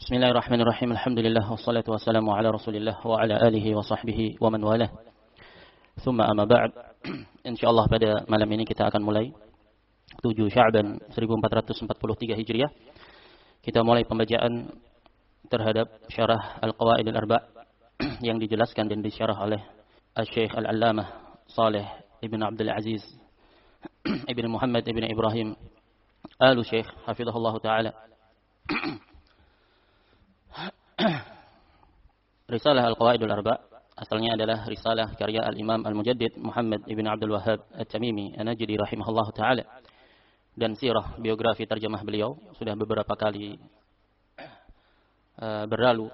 Bismillahirrahmanirrahim. Alhamdulillah wassalatu wassalamu ala Rasulillah wa ala alihi wa sahbihi wa man walah. Tsumma amma ba'd. Insyaallah pada malam ini kita akan mulai 7 Sya'ban 1443 Hijriah. Kita mulai pembacaan terhadap syarah Al-Qawaid Al-Arba' yang dijelaskan dan disyarah oleh Al-Syekh Al-Allamah Saleh Ibn Abdul Aziz Ibn Muhammad Ibn Ibrahim Al-Syekh hafizahullah taala. Risalah Al-Qawaidul Arba' asalnya adalah risalah karya Al-Imam Al-Mujaddid Muhammad Ibn Abdul Wahhab At-Tamimi An-Najdi rahimahullah ta'ala. Dan sirah biografi terjemah beliau sudah beberapa kali berlalu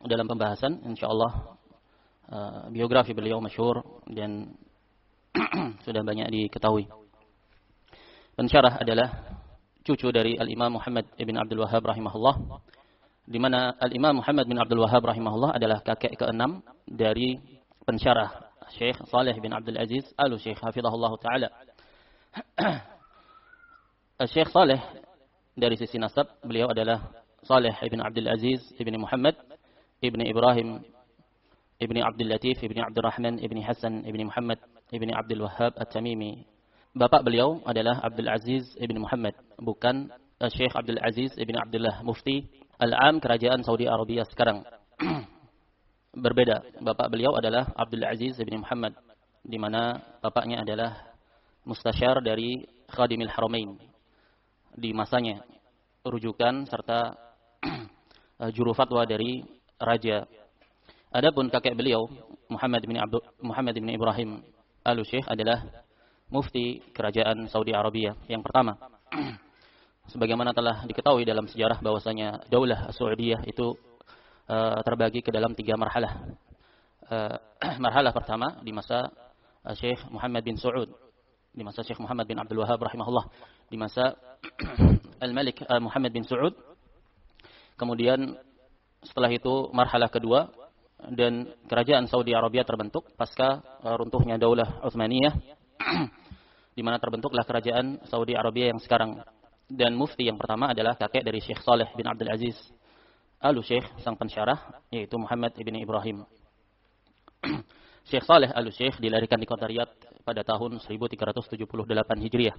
dalam pembahasan. InsyaAllah biografi beliau masyhur dan sudah banyak diketahui. Pensyarah adalah cucu dari Al-Imam Muhammad Ibn Abdul Wahhab rahimahullah, di mana Al-Imam Muhammad bin Abdul Wahhab rahimahullah adalah kakek ke-6 dari pensyarah Syekh Saleh bin Abdul Aziz Al-Syekh hafizahullah ta'ala. Syekh Saleh dari sisi nasab beliau adalah Saleh ibn Abdul Aziz ibn Muhammad ibn Ibrahim ibn Abdul Latif ibn Abdul Rahman ibn Hasan ibn Muhammad ibn Abdul Wahhab At-Tamimi. Bapak beliau adalah Abdul Aziz ibn Muhammad, bukan Syekh Abdul Aziz ibn Abdullah Mufti Al-Am Kerajaan Saudi Arabia sekarang. Berbeda. Bapak beliau adalah Abdul Aziz bin Muhammad, di mana bapaknya adalah mustasyar dari Khadimil Haramain di masanya, rujukan serta juru fatwa dari raja. Adapun kakek beliau Muhammad bin Ibrahim Al-Syekh adalah mufti kerajaan Saudi Arabia yang pertama. Sebagaimana telah diketahui dalam sejarah bahwasanya Daulah Saudiyah itu terbagi ke dalam 3 marhalah. Marhalah pertama di masa Syekh Muhammad bin Saud, di masa Syekh Muhammad bin Abdul Wahhab rahimahullah, di masa Al-Malik Muhammad bin Saud. Kemudian setelah itu marhalah kedua dan kerajaan Saudi Arabia terbentuk pasca runtuhnya Daulah Utsmaniyah, di mana terbentuklah kerajaan Saudi Arabia yang sekarang. Dan mufti yang pertama adalah kakek dari Syekh Saleh bin Abdul Aziz Al-Syekh, sang pensyarah, yaitu Muhammad ibn Ibrahim. Syekh Saleh Al-Syekh dilahirkan di kota Riyadh pada tahun 1378 Hijriah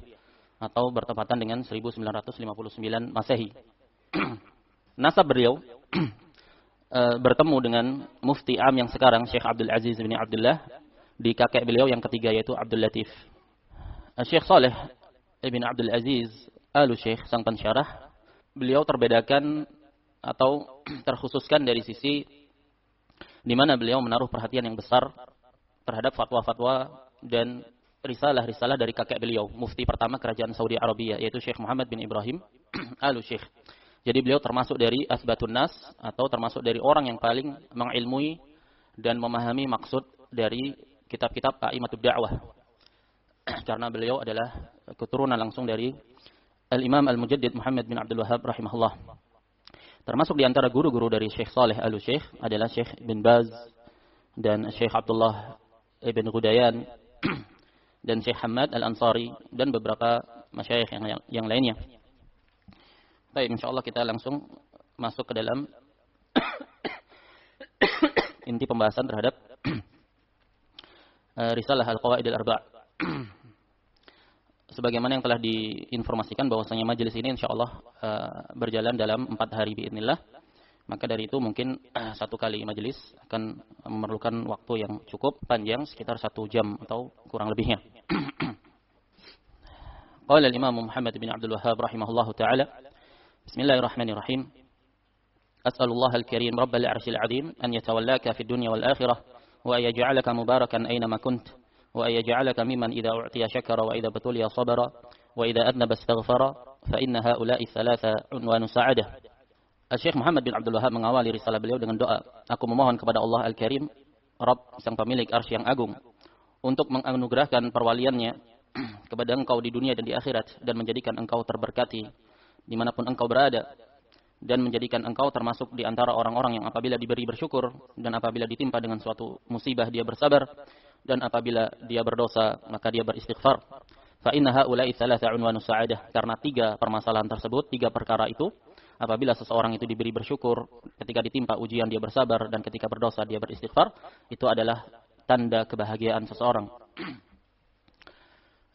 atau bertepatan dengan 1959 Masehi. Nasab beliau bertemu dengan mufti am yang sekarang Syekh Abdul Aziz bin Abdullah di kakek beliau yang ketiga, yaitu Abdul Latif. Syekh Saleh ibn Abdul Aziz Al-Syekh, sang pensyarah, beliau terbedakan atau terkhususkan dari sisi di mana beliau menaruh perhatian yang besar terhadap fatwa-fatwa dan risalah-risalah dari kakek beliau, mufti pertama kerajaan Saudi Arabia, yaitu Syekh Muhammad bin Ibrahim Al-Syekh. Jadi beliau termasuk dari asbatun nas, atau termasuk dari orang yang paling mengilmui dan memahami maksud dari kitab-kitab A'immatud Da'wah, karena beliau adalah keturunan langsung dari Al-Imam Al-Mujaddid Muhammad bin Abdul Wahhab rahimahullah. Termasuk di antara guru-guru dari Syekh Saleh Al-Syekh adalah Syekh bin Baz dan Syekh Abdullah ibn Ghudayan dan Syekh Hamad Al-Ansari dan beberapa masyayikh yang lainnya. Baik, insyaallah kita langsung masuk ke dalam inti pembahasan terhadap risalah Al-Qawaid Al-Arba'. Sebagaimana yang telah diinformasikan bahwasanya majelis ini insyaallah berjalan dalam 4 hari biidznillah. Maka dari itu mungkin 1 kali majelis akan memerlukan waktu yang cukup panjang, sekitar 1 jam atau kurang lebihnya. Qala al-Imam Muhammad bin Abdul Wahhab rahimahullahu taala, Bismillahirrahmanirrahim. As'alullah al-karim rabbal 'arsyil 'azim an yatawallaka fid dunya wal akhirah wa an yaj'alaka mubarakan aina ma kunt. وأن يجعلك ممن إذا أعطي شكر وإذا ابتلي صبر وإذا أذنب استغفر فإن هؤلاء الثلاثة عنوان سعادة. Syekh Muhammad bin Abdul Wahhab mengawali risalah beliau dengan doa, aku memohon kepada Allah Al-Karim, Rabb sang pemilik arsy yang agung, untuk menganugerahkan perwaliannya kepada engkau di dunia dan di akhirat, dan menjadikan engkau terberkati dimanapun engkau berada, dan menjadikan engkau termasuk di antara orang-orang yang apabila diberi bersyukur, dan apabila ditimpa dengan suatu musibah dia bersabar, dan apabila dia berdosa maka dia beristighfar. Fa inna haula'i thalatha unwanus sa'adah, karena 3 permasalahan tersebut, 3 perkara itu Apabila seseorang itu diberi bersyukur, ketika ditimpa ujian dia bersabar, dan ketika berdosa dia beristighfar, itu adalah tanda kebahagiaan seseorang.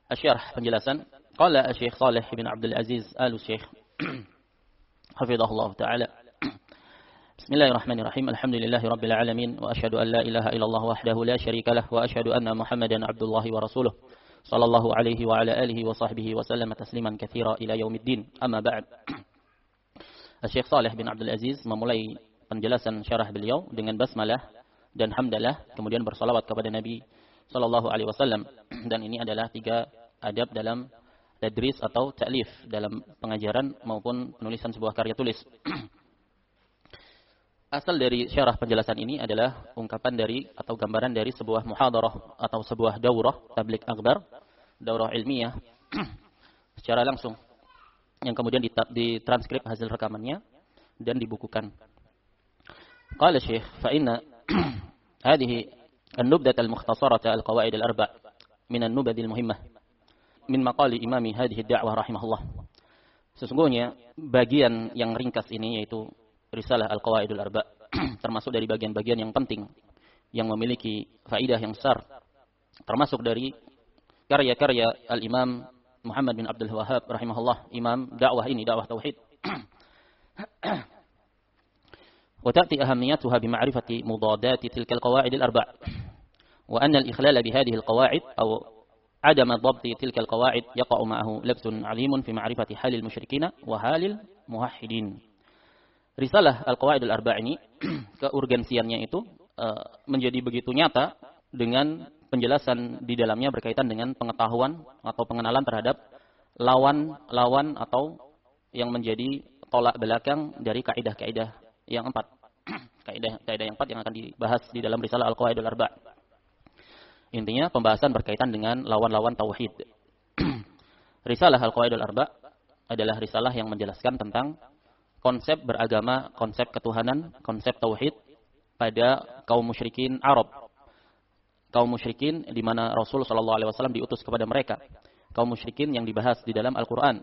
Asyarh, penjelasan. Qala Syekh Shalih bin Abdul Aziz Al-Syekh hafizahullah ta'ala. Bismillahirrahmanirrahim. Alhamdulillahi rabbil alamin wa asyhadu an la ilaha illallah wahdahu la syarika lah wa asyhadu anna Muhammadan abdullahi wa rasuluh sallallahu alaihi wa ala alihi wa sahbihi wa sallama tasliman katsira ila yaumiddin. Amma ba'd. Syekh Shalih bin Abdul Aziz memulai penjelasan syarah beliau dengan basmalah dan hamdalah, kemudian bersalawat kepada Nabi sallallahu alaihi wasallam. Dan ini adalah 3 adab dalam tadris atau ta'lif, dalam pengajaran maupun penulisan sebuah karya tulis. Asal dari syarah penjelasan ini adalah ungkapan dari atau gambaran dari sebuah muhadarah atau sebuah daurah tabligh akbar, daurah ilmiah secara langsung, yang kemudian ditranskrip hasil rekamannya dan dibukukan. Qala Syekh, fa inna hadhihi an-nubdah al-mukhtasarah al-qawaid al-arba' min an-nubad al-muhimmah min maqali imami hadhihi ad-da'wah rahimahullah. Sesungguhnya bagian yang ringkas ini yaitu risalah al-qawaid al-arba' termasuk dari bagian-bagian yang penting yang memiliki faidah yang besar, termasuk dari karya-karya al-Imam Muhammad bin Abdul Wahhab rahimahullah, imam dakwah ini, dakwah tauhid. Wa ta'ti ahamiyatuha bi ma'rifati mudadati tilka al-qawa'id al-arba' wa anna al-ikhlal bi hadhihi al-qawa'id aw adam dhabt tilka al-qawa'id yaqa'u ma'ahu labsun 'alimun fi ma'rifati halil musyrikin wa halil muwahhidin. Risalah al-qawa'id al-arba' ini keurgensiannya itu menjadi begitu nyata dengan penjelasan di dalamnya berkaitan dengan pengetahuan atau pengenalan terhadap lawan-lawan atau yang menjadi tolak belakang dari kaidah-kaidah yang 4. Kaidah yang 4 yang akan dibahas di dalam risalah Al-Qawaid Al-Arba'. Intinya pembahasan berkaitan dengan lawan-lawan tauhid. Risalah Al-Qawaid Al-Arba' adalah risalah yang menjelaskan tentang konsep beragama, konsep ketuhanan, konsep tauhid pada kaum musyrikin Arab. Kaum musyrikin di mana Rasul sallallahu alaihi wasallam diutus kepada mereka. Kaum musyrikin yang dibahas di dalam Al-Qur'an.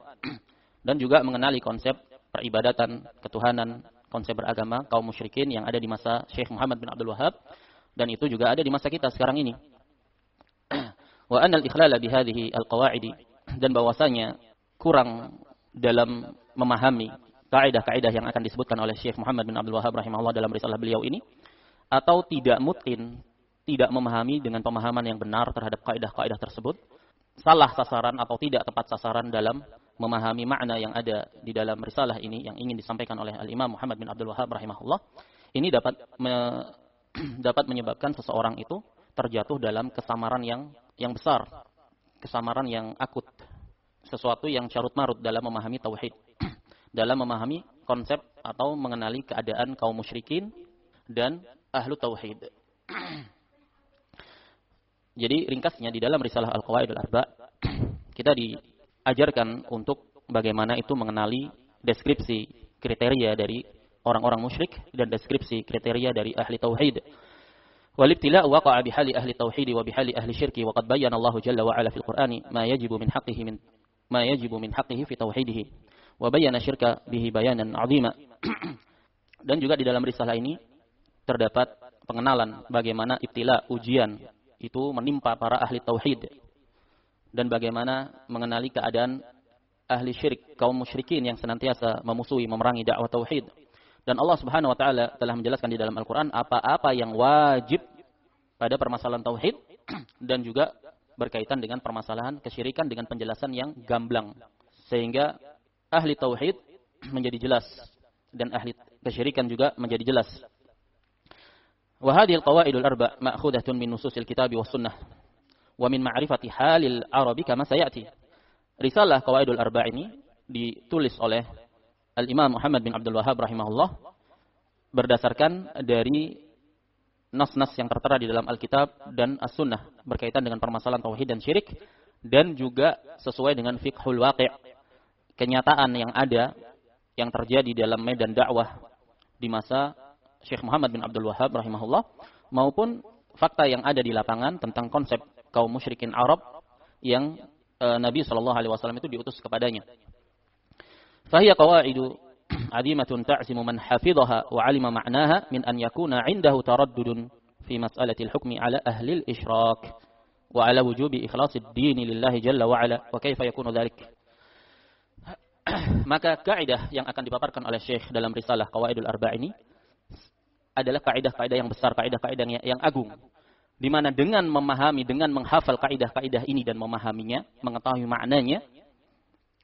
Dan juga mengenali konsep peribadatan, ketuhanan, konsep beragama kaum musyrikin yang ada di masa Syekh Muhammad bin Abdul Wahhab, dan itu juga ada di masa kita sekarang ini. Wa anna al-ikhlala bi hadhihi al-qawa'id, dan bahwasanya kurang dalam memahami kaidah-kaidah yang akan disebutkan oleh Syekh Muhammad bin Abdul Wahhab rahimahullah dalam risalah beliau ini, atau tidak mutqin, tidak memahami dengan pemahaman yang benar terhadap kaidah-kaidah tersebut, salah sasaran atau tidak tepat sasaran dalam memahami makna yang ada di dalam risalah ini yang ingin disampaikan oleh Al-Imam Muhammad bin Abdul Wahhab rahimahullah, ini dapat menyebabkan seseorang itu terjatuh dalam kesamaran yang besar, kesamaran yang akut, sesuatu yang carut-marut dalam memahami tauhid, dalam memahami konsep atau mengenali keadaan kaum musyrikin dan ahlu tauhid. Jadi ringkasnya di dalam risalah Al-Qawaid Al-Arba' kita diajarkan untuk bagaimana itu mengenali deskripsi kriteria dari orang-orang musyrik dan deskripsi kriteria dari ahli tauhid. Wal ibtila'u waqa'a bihali ahli tauhid wa bihali ahli syirki wa qad bayyana Allah jalla wa ala fil Qur'ani ma yajibu min haqqihi fi tauhidihi wa bayyana syirka bihi bayanan 'azima. Dan juga di dalam risalah ini terdapat pengenalan bagaimana ibtila, ujian itu menimpa para ahli tauhid, dan bagaimana mengenali keadaan ahli syirik, kaum musyrikin yang senantiasa memusuhi, memerangi dakwah tauhid. Dan Allah Subhanahu wa taala telah menjelaskan di dalam Al-Qur'an apa-apa yang wajib pada permasalahan tauhid dan juga berkaitan dengan permasalahan kesyirikan dengan penjelasan yang gamblang, sehingga ahli tauhid menjadi jelas dan ahli kesyirikan juga menjadi jelas. وهذه القواعد الأربع مأخوذة من نصوص الكتاب والسنة ومن معرفة حال العرب كما سيأتي. Risalah Qawaidul Arba' ini ditulis oleh Al-Imam Muhammad bin Abdul Wahhab rahimahullah berdasarkan dari nas-nas yang tertera di dalam Alkitab dan As-Sunnah berkaitan dengan permasalahan tauhid dan syirik, dan juga sesuai dengan fiqhul waqi', kenyataan yang ada yang terjadi dalam medan dakwah di masa Syekh Muhammad bin Abdul Wahhab rahimahullah, maupun fakta yang ada di lapangan tentang konsep kaum musyrikin Arab yang Nabi sallallahu alaihi wasallam itu diutus kepadanya. Fahiya qawaidu 'azimatun ta'zimu man hafidhaha wa 'alima ma'naha min an yakuna 'indahu taraddudun fi mas'alatil hukmi 'ala ahli al-isyrak wa 'ala wujubi ikhlasid din lillahi jalla wa 'ala wa kaifa yakunu dhalik. Maka kaidah yang akan dipaparkan oleh Syekh dalam risalah Qawaidul Arba' ini adalah kaidah-kaidah yang besar, kaidah-kaidah yang agung, di mana dengan memahami, dengan menghafal kaidah-kaidah ini dan memahaminya, mengetahui maknanya,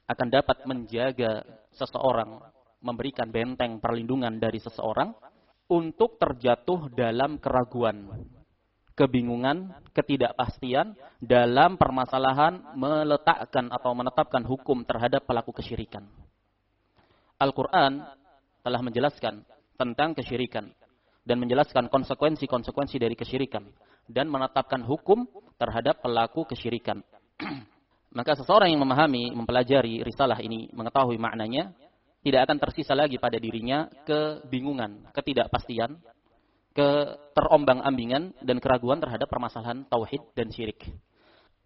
akan dapat menjaga seseorang, memberikan benteng perlindungan dari seseorang untuk terjatuh dalam keraguan, kebingungan, ketidakpastian dalam permasalahan meletakkan atau menetapkan hukum terhadap pelaku kesyirikan. Al-Quran telah menjelaskan tentang kesyirikan dan menjelaskan konsekuensi-konsekuensi dari kesyirikan dan menetapkan hukum terhadap pelaku kesyirikan. Maka seseorang yang memahami, mempelajari risalah ini, mengetahui maknanya, tidak akan tersisa lagi pada dirinya kebingungan, ketidakpastian, keterombang-ambingan dan keraguan terhadap permasalahan tauhid dan syirik.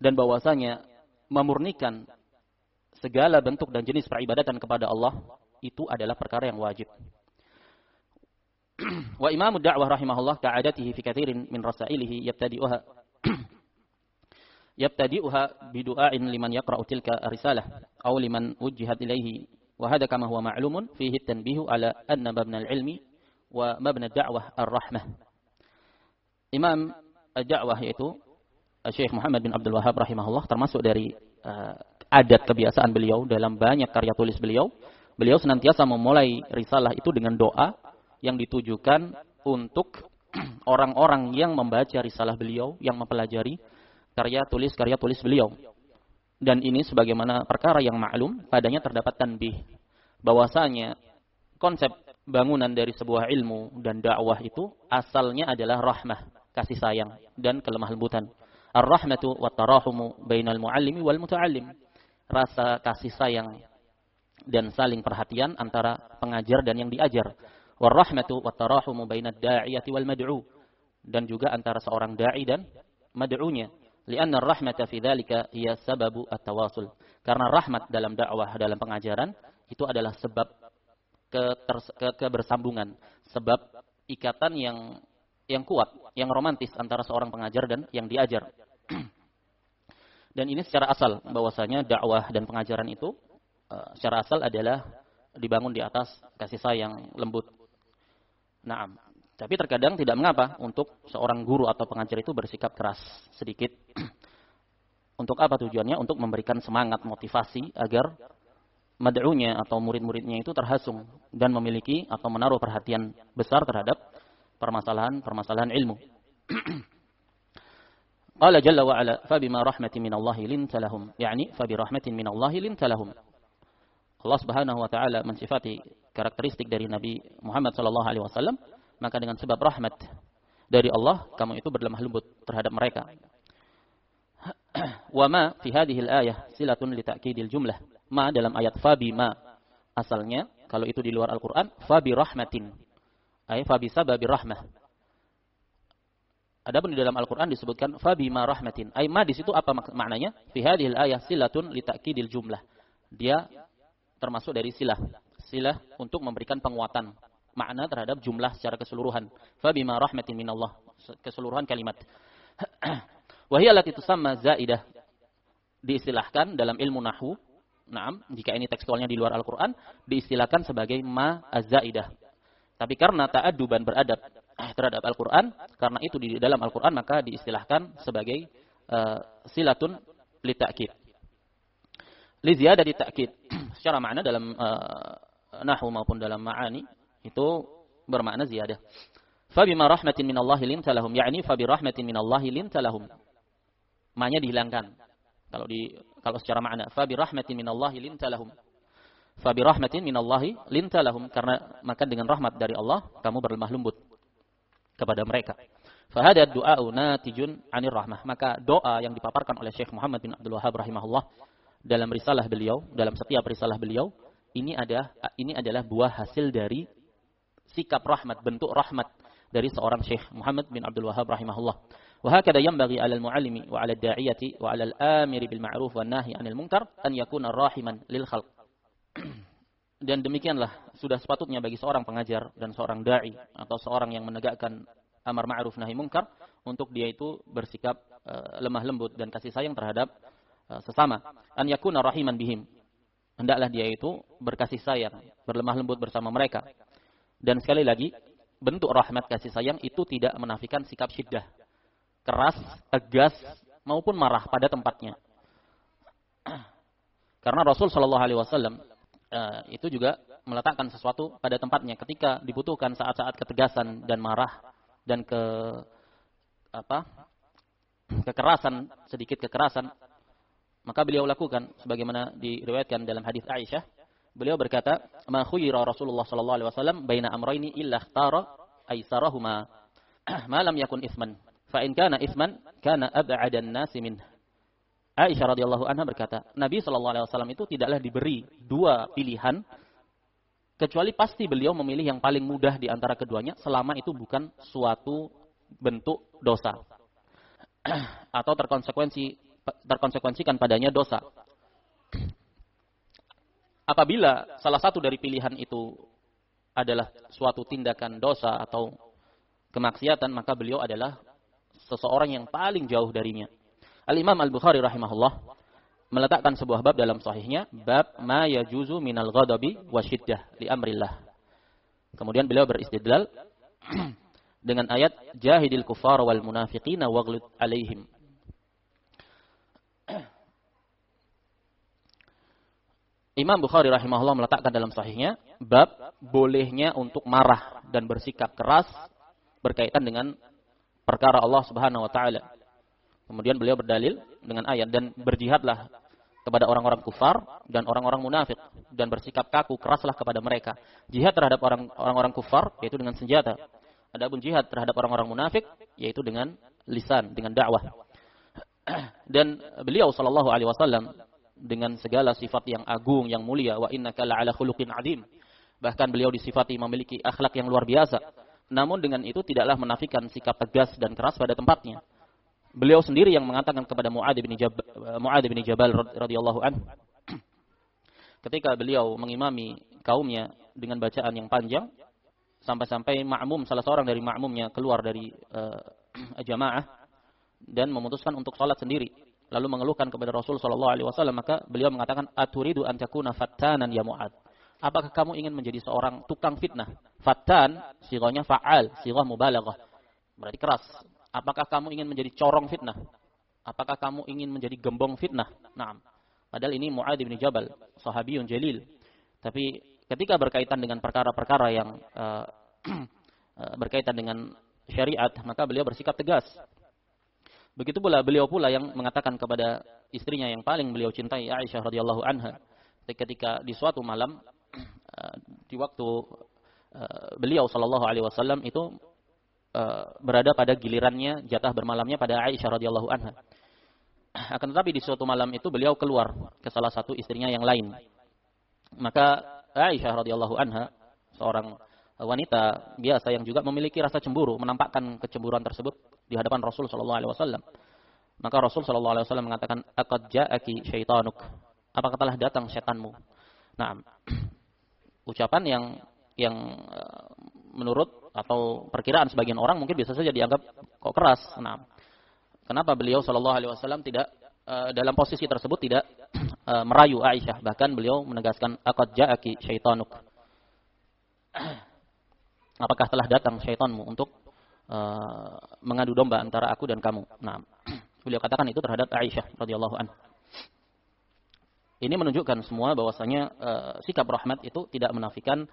Dan bahwasanya memurnikan segala bentuk dan jenis peribadatan kepada Allah itu adalah perkara yang wajib. Wa imamu da'wah rahimahullah ka'adatihi fi katsirin min rasailihi yabtadi'uha bidu'ain liman yaqra'u tilka risalah aw liman wujjihat ilaihi wa hadha kama huwa ma'lumun fihi at-tanbihu ala anna mabna al-ilmi wa mabna ad-da'wah ar-rahmah. Imam ad-da'wah yaitu Syekh Muhammad bin Abdul Wahhab rahimahullah, termasuk dari adat kebiasaan beliau dalam banyak karya tulis beliau senantiasa memulai risalah itu dengan doa yang ditujukan untuk orang-orang yang membaca risalah beliau, yang mempelajari karya tulis beliau. Dan ini sebagaimana perkara yang maklum, padanya terdapat tanbih bahwasanya konsep bangunan dari sebuah ilmu dan dakwah itu asalnya adalah rahmah, kasih sayang dan kelemah lembutan. Ar-rahmatu wat tarahumu bainal muallimi wal muta'allim. Rasa kasih sayang dan saling perhatian antara pengajar dan yang diajar. War-rahmatu wat tarahumu bainad da'iyati wal mad'u. Dan juga antara seorang dai dan mad'unya. Lianna ar-rahmata fi dzalika hiya sababu at-tawasul. Karena rahmat dalam dakwah, dalam pengajaran itu adalah sebab kebersambungan, sebab ikatan yang kuat, yang romantis antara seorang pengajar dan yang diajar. Dan ini secara asal bahwasanya dakwah dan pengajaran itu secara asal adalah dibangun di atas kasih sayang, lembut. Naam. Tapi terkadang tidak mengapa untuk seorang guru atau pengajar itu bersikap keras sedikit. Untuk apa tujuannya? Untuk memberikan semangat, motivasi agar mad'unya atau murid-muridnya itu terhasung dan memiliki atau menaruh perhatian besar terhadap permasalahan ilmu. Qala jalla wa ala fa bima rahmatin minallahi linta lahum, yakni fa bi rahmatin minallahi linta lahum. Allah Subhanahu wa taala mensifati karakteristik dari Nabi Muhammad sallallahu alaihi wasallam, maka dengan sebab rahmat dari Allah kamu itu berlemah lembut terhadap mereka. Wa ma fi hadhihi al-ayah silatun li ta'kidil jumlah. Ma dalam ayat fa bima asalnya kalau itu di luar Al-Qur'an fa bi rahmatin ay fa bi sababi rahmah. Adapun di dalam Al-Qur'an disebutkan fa bima rahmatin. Ay ma di situ apa maknanya? Fi hadhihi al-ayah silatun li ta'kidil jumlah. Dia termasuk dari silah untuk memberikan penguatan makna terhadap jumlah secara keseluruhan. Fa bima rahmatin minallah, keseluruhan kalimat. Wa hiya allati tusamma zaidah. Diistilahkan dalam ilmu nahwu. Naam, jika ini tekstualnya di luar Al-Qur'an diistilahkan sebagai ma az-zaidah. Tapi karena ta'adduban beradab terhadap Al-Qur'an, karena itu di dalam Al-Qur'an maka diistilahkan sebagai silatun li ta'kid. Li ziyadati ta'kid. Secara makna dalam nahwu maupun dalam ma'ani itu bermakna ziyadah. Fa bima rahmatin minallahi linta lahum, yakni fa bi rahmatin minallahi linta lahum. Ma-nya dihilangkan. Kalau secara makna fa bi rahmatin minallahi linta lahum. Fa bi rahmatin minallahi linta lahum, karena maka dengan rahmat dari Allah kamu berlemah lembut kepada mereka. Fa hada du'a'u natijun 'anir rahmah. Maka doa yang dipaparkan oleh Syekh Muhammad bin Abdul Wahhab rahimahullah dalam risalah beliau, dalam setiap risalah beliau, ini adalah buah hasil dari sikap rahmat, bentuk rahmat dari seorang Syekh Muhammad bin Abdul Wahhab rahimahullah. Wa hakada yanbaghi 'alal mu'allimi wa 'alal da'iyati wa 'alal amiri bil ma'ruf wan nahi 'anil munkar an yakuna rahiman lil khalq. Dan demikianlah sudah sepatutnya bagi seorang pengajar dan seorang dai atau seorang yang menegakkan amar ma'ruf nahi munkar untuk dia itu bersikap lemah lembut dan kasih sayang terhadap sesama. An yakuna rahiman bihim. Hendaklah dia itu berkasih sayang, berlemah lembut bersama mereka. Dan sekali lagi, bentuk rahmat kasih sayang itu tidak menafikan sikap syiddah, keras, tegas maupun marah pada tempatnya. Karena Rasul Shallallahu Alaihi Wasallam itu juga meletakkan sesuatu pada tempatnya ketika dibutuhkan saat-saat ketegasan dan marah dan kekerasan, sedikit kekerasan, maka beliau lakukan sebagaimana diriwayatkan dalam hadis Aisyah. Beliau berkata, "Ma khuyira Rasulullah sallallahu alaihi wasallam baina amrayni illa ikhtara aisarahuma ma lam yakun itsman, fa in kana itsman kana ab'ada an-nasi minhu." Aisyah radhiyallahu anha berkata, Nabi sallallahu alaihi wasallam itu tidaklah diberi dua pilihan kecuali pasti beliau memilih yang paling mudah di antara keduanya selama itu bukan suatu bentuk dosa atau terkonsekuensikan padanya dosa. Apabila salah satu dari pilihan itu adalah suatu tindakan dosa atau kemaksiatan, maka beliau adalah seseorang yang paling jauh darinya. Al-Imam Al-Bukhari rahimahullah meletakkan sebuah bab dalam sahihnya, bab ma yajuzu minal ghadabi wasyiddah li amrillah. Kemudian beliau beristidlal dengan ayat jahidil kuffar wal munafiqina waghlud alaihim. Imam Bukhari rahimahullah meletakkan dalam sahihnya bab bolehnya untuk marah dan bersikap keras berkaitan dengan perkara Allah Subhanahu wa taala. Kemudian beliau berdalil dengan ayat, dan berjihadlah kepada orang-orang kufar dan orang-orang munafik dan bersikap kaku keraslah kepada mereka. Jihad terhadap orang-orang kufar yaitu dengan senjata. Adapun jihad terhadap orang-orang munafik yaitu dengan lisan, dengan dakwah. Dan beliau sallallahu alaihi wasallam dengan segala sifat yang agung, yang mulia, wa innaka la'ala khuluqin 'adzim. Bahkan beliau disifati memiliki akhlak yang luar biasa. Namun dengan itu tidaklah menafikan sikap tegas dan keras pada tempatnya. Beliau sendiri yang mengatakan kepada Mu'adz bin Jabal radhiyallahu anhu ketika beliau mengimami kaumnya dengan bacaan yang panjang sampai-sampai makmum, salah seorang dari makmumnya keluar dari jamaah dan memutuskan untuk salat sendiri, lalu mengeluhkan kepada Rasul sallallahu alaihi wasallam, maka beliau mengatakan, "Aturidu an takuna fattanan ya Mu'adz?" Apakah kamu ingin menjadi seorang tukang fitnah? Fattan sighahnya fa'al, sighah mubalaghah. Berarti keras. Apakah kamu ingin menjadi corong fitnah? Apakah kamu ingin menjadi gembong fitnah? Naam. Padahal ini Mu'adz bin Jabal, sahabiyun jalil. Tapi ketika berkaitan dengan perkara-perkara yang berkaitan dengan syariat, maka beliau bersikap tegas. Begitu pula beliau pula yang mengatakan kepada istrinya yang paling beliau cintai, Aisyah radhiyallahu anha, ketika di suatu malam di waktu beliau sallallahu alaihi wasallam itu berada pada gilirannya jatah bermalamnya pada Aisyah radhiyallahu anha. Akan tetapi di suatu malam itu beliau keluar ke salah satu istrinya yang lain. Maka Aisyah radhiyallahu anha, seorang wanita biasa yang juga memiliki rasa cemburu, menampakkan kecemburuan tersebut di hadapan Rasul sallallahu alaihi wasallam. Maka Rasul sallallahu alaihi wasallam mengatakan, "Aqad ja'aki syaitanuk." Apakah telah datang setanmu? Nah, ucapan yang menurut atau perkiraan sebagian orang mungkin bisa saja dianggap kok keras. Nah, kenapa beliau sallallahu alaihi wasallam tidak dalam posisi tersebut tidak merayu Aisyah, bahkan beliau menegaskan, "Aqad ja'aki syaitanuk." Apakah telah datang syaitanmu untuk mengadu domba antara aku dan kamu? Nah, beliau katakan itu terhadap Aisyah radhiyallahu anha. Ini menunjukkan semua bahwasanya sikap rahmat itu tidak menafikan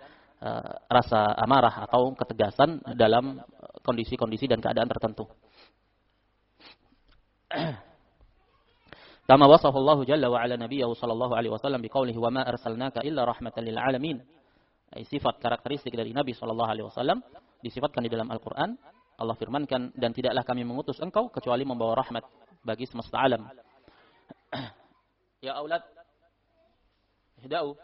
rasa amarah atau ketegasan dalam kondisi-kondisi dan keadaan tertentu. Kama wasafallahu jalla wa ala nabiyyihi sallallahu alaihi wasallam biqaulihi wa ma arsalnaka illa rahmatan lil alamin. Sifat karakteristik dari Nabi sallallahu alaihi wasallam disifatkan di dalam Al-Qur'an. Allah firmankan, dan tidaklah kami mengutus engkau kecuali membawa rahmat bagi semesta alam. Ya aulad ihda'u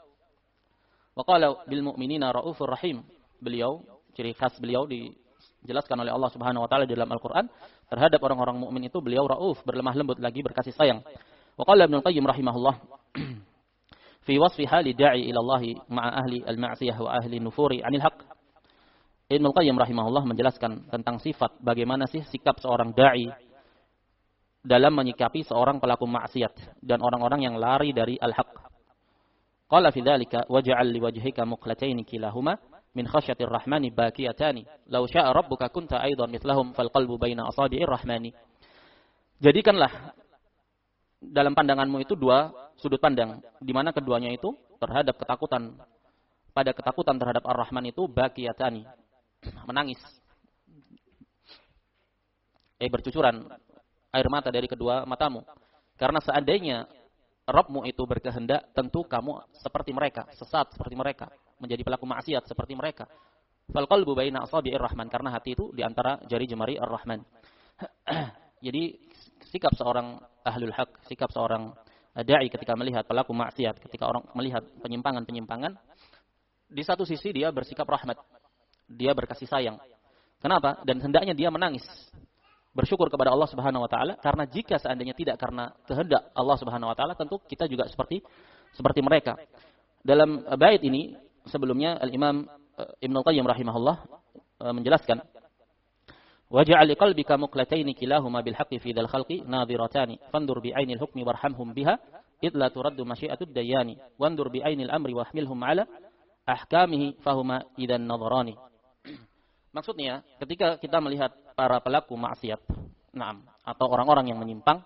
wa qala bil mu'minina raufur rahim. Beliau, ciri khas beliau dijelaskan oleh Allah Subhanahu wa taala di dalam Al-Qur'an, terhadap orang-orang mukmin itu beliau rauf, berlemah lembut lagi berkasih sayang. Wa qala Ibnu Qayyim rahimahullah, fi wasfi hali da'i ila Allah ma'a ahli al-ma'siyah wa ahli nufuri 'anil haqq. Ibnu Qayyim rahimahullah menjelaskan tentang sifat bagaimana sih sikap seorang dai dalam menyikapi seorang pelaku maksiat dan orang-orang yang lari dari al-haq. Qala fi dzalika waj'al li wajhika muqlataini kilahuma min khasyatir rahmani baqiyatani law syaa rabbuka kunta aidan mithlahum fal qalbu baina asabi'ir rahmani. Jadikanlah dalam pandanganmu itu dua sudut pandang di mana keduanya itu terhadap ketakutan terhadap Ar-Rahman itu baqiyatani, menangis, bercucuran air mata dari kedua matamu. Karena seandainya Rabbmu itu berkehendak, tentu kamu seperti mereka, sesat seperti mereka, menjadi pelaku maksiat seperti mereka. Fal qalbu baina asabi'ir rahman, karena hati itu di antara jari jemari Ar-Rahman. Jadi sikap seorang ahlul haq, sikap seorang dai ketika melihat pelaku maksiat, ketika orang melihat penyimpangan-penyimpangan, di satu sisi dia bersikap rahmat, dia berkasih sayang. Kenapa? Dan hendaknya dia menangis, bersyukur kepada Allah Subhanahu wa taala, karena jika seandainya tidak karena kehendak Allah Subhanahu wa taala, tentu kita juga seperti mereka. Dalam bait ini sebelumnya Al-Imam Ibnu Qayyim rahimahullah menjelaskan, waj'al liqalbika muqlataini kilahuma bil haqqi fi dzal khalqi nadhiratani fandur bi ainil hukmi warhamhum biha id la turaddu masyiatud dayani wandur bi ainil amri wahmilhum ala ahkamihi fahuma idan nadharani. Maksudnya, ketika kita melihat para pelaku maksiat, atau orang-orang yang menyimpang,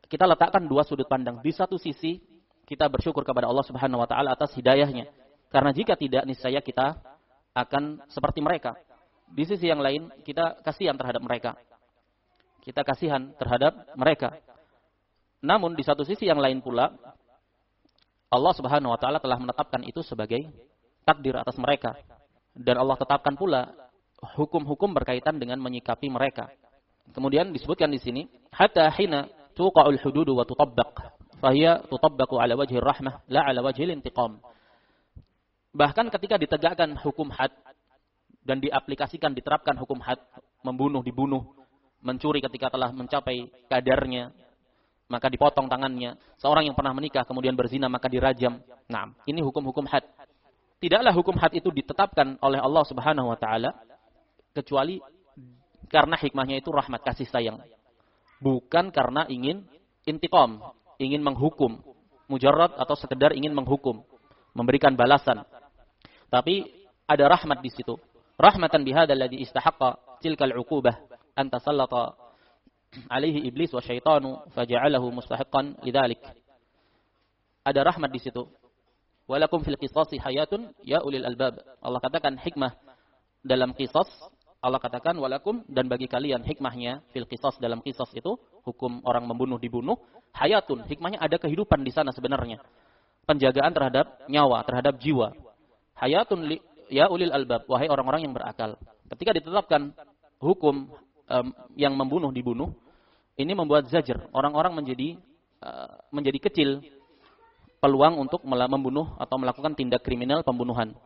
kita letakkan dua sudut pandang. Di satu sisi, kita bersyukur kepada Allah Subhanahu wa taala atas hidayahnya. Karena jika tidak, niscaya kita akan seperti mereka. Di sisi yang lain, kita kasihan terhadap mereka. Kita kasihan terhadap mereka. Namun, di satu sisi yang lain pula, Allah Subhanahu wa taala telah menetapkan itu sebagai takdir atas mereka. Dan Allah tetapkan pula hukum-hukum berkaitan dengan menyikapi mereka. Kemudian disebutkan di sini, hatta hina tuqa'ul hududu wa tutabbaq, fahiya tutabbaqu ala wajhir rahmah la ala wajhil intiqam. Bahkan ketika ditegakkan hukum had dan diaplikasikan, diterapkan hukum had, membunuh dibunuh, mencuri ketika telah mencapai kadarnya maka dipotong tangannya, seorang yang pernah menikah kemudian berzina maka dirajam. Nah, ini hukum-hukum had. Tidaklah hukum had itu ditetapkan oleh Allah Subhanahu wa taala kecuali karena hikmahnya itu rahmat, kasih sayang. Bukan karena ingin intiqam, ingin menghukum, mujarrad atau sekedar ingin menghukum, memberikan balasan. Tapi ada rahmat di situ. Rahmatan bihadzal ladzi istahaqqa tilkal 'uqubah an tasallata alaihi iblis wa syaitanu faja'alahu mustahiqqan lidzalik. Ada rahmat di situ. Walakum fil qisasi hayatun ya ulil albab. Allah katakan hikmah dalam qisas. Allah katakan walakum, dan bagi kalian hikmahnya fil qisas, dalam qisas itu hukum orang membunuh dibunuh, hayatun, hikmahnya ada kehidupan di sana sebenarnya. Penjagaan terhadap nyawa, terhadap jiwa. Hayatun ya ulil albab, wahai orang-orang yang berakal. Ketika ditetapkan hukum yang membunuh dibunuh, ini membuat zajr, orang-orang menjadi kecil peluang untuk membunuh atau melakukan tindak kriminal pembunuhan.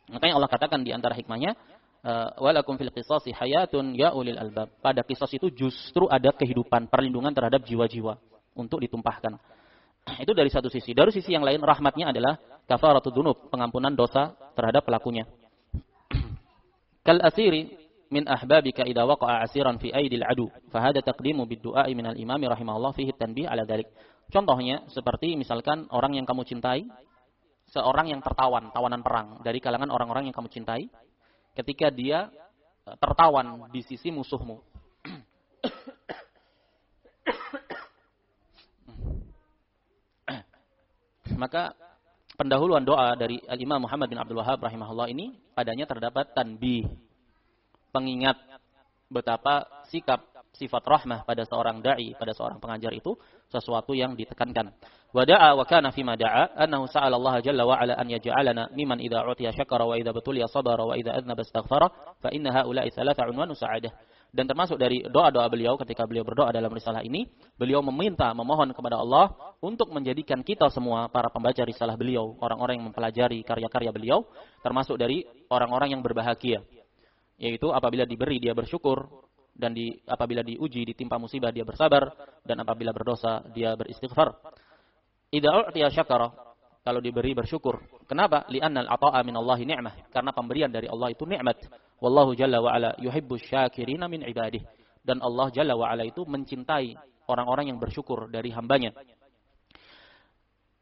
Makanya Allah katakan di antara hikmahnya, walakum fil qisasi hayatun ya ulil albab. Pada qisas itu justru ada kehidupan, perlindungan terhadap jiwa-jiwa untuk ditumpahkan. Itu dari satu sisi. Dari sisi yang lain, rahmatnya adalah kafaratud dzunub, pengampunan dosa terhadap pelakunya. Kal asiri min ahbabika idza waqa'a asiran fi aidil adu, fa hada taqdimu bid-du'a min al-imam rahimahullah fihi tanbih ala dzalik. Contohnya seperti misalkan orang yang kamu cintai, seorang yang tawanan perang dari kalangan orang-orang yang kamu cintai, ketika dia tertawan di sisi musuhmu. Maka pendahuluan doa dari Al-Imam Muhammad bin Abdul Wahhab rahimahullah ini padanya terdapat tanbih, pengingat betapa sifat rahmah pada seorang dai, pada seorang pengajar itu sesuatu yang ditekankan. Wa da'a wa kana fima da'a annahu sa'ala Allah jalla wa ala an yaj'alana mimman idza utiya syakara wa idza betuliya sabara wa idza adnaba astaghfara fa inna haula'i thalatha unwanu sa'adah. Dan termasuk dari doa-doa beliau ketika beliau berdoa dalam risalah ini, beliau memohon kepada Allah untuk menjadikan kita semua para pembaca risalah beliau, orang-orang yang mempelajari karya-karya beliau, termasuk dari orang-orang yang berbahagia. Yaitu apabila diberi dia bersyukur, dan apabila diuji ditimpa musibah dia bersabar, dan apabila berdosa dia beristighfar. Idza u'tiya syakara, kalau diberi bersyukur. Kenapa? Li'annal ata'a minallahi ni'mah. Karena pemberian dari Allah itu nikmat. Wallahu jalla wa ala yuhibbus syakirina min ibadih. Dan Allah jalla wa ala itu mencintai orang-orang yang bersyukur dari hambanya.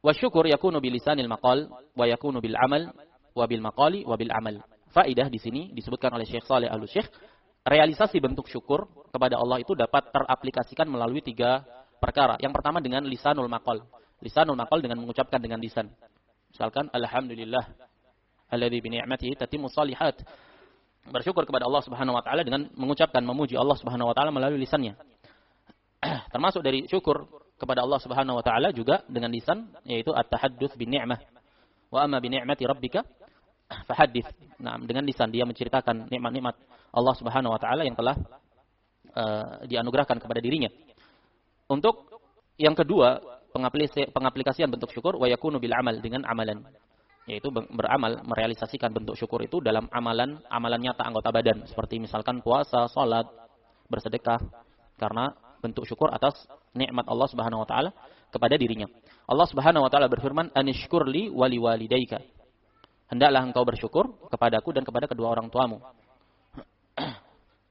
Wa syukur yakunu bilisanil maqal wa yakunu bil amal wa bil maqali wa bil amal. Faedah di sini disebutkan oleh Syekh Saleh Al-Syekh, realisasi bentuk syukur kepada Allah itu dapat teraplikasikan melalui 3 perkara. Yang pertama dengan lisanul maqal. Lisanul maqal dengan mengucapkan dengan lisan. Misalkan alhamdulillah alladzi bi ni'matihi tatimmu shalihat. Bersyukur kepada Allah Subhanahu wa taala dengan mengucapkan memuji Allah Subhanahu wa taala melalui lisannya. Termasuk dari syukur kepada Allah Subhanahu wa taala juga dengan lisan, yaitu at-tahadduts bin ni'mah. Wa amma bi ni'mati rabbika fahaddits. Nah, dengan lisan dia menceritakan nikmat-nikmat Allah Subhanahu wa taala yang telah dianugerahkan kepada dirinya. Untuk yang kedua, pengaplikasian bentuk syukur wa yakunu bil amal, dengan amalan, yaitu beramal, merealisasikan bentuk syukur itu dalam amalan nyata anggota badan, seperti misalkan puasa, salat, bersedekah, karena bentuk syukur atas nikmat Allah Subhanahu wa taala kepada dirinya. Allah Subhanahu wa taala berfirman, "Anishkurli wa liwalidayka." Hendaklah engkau bersyukur kepadaku dan kepada kedua orang tuamu.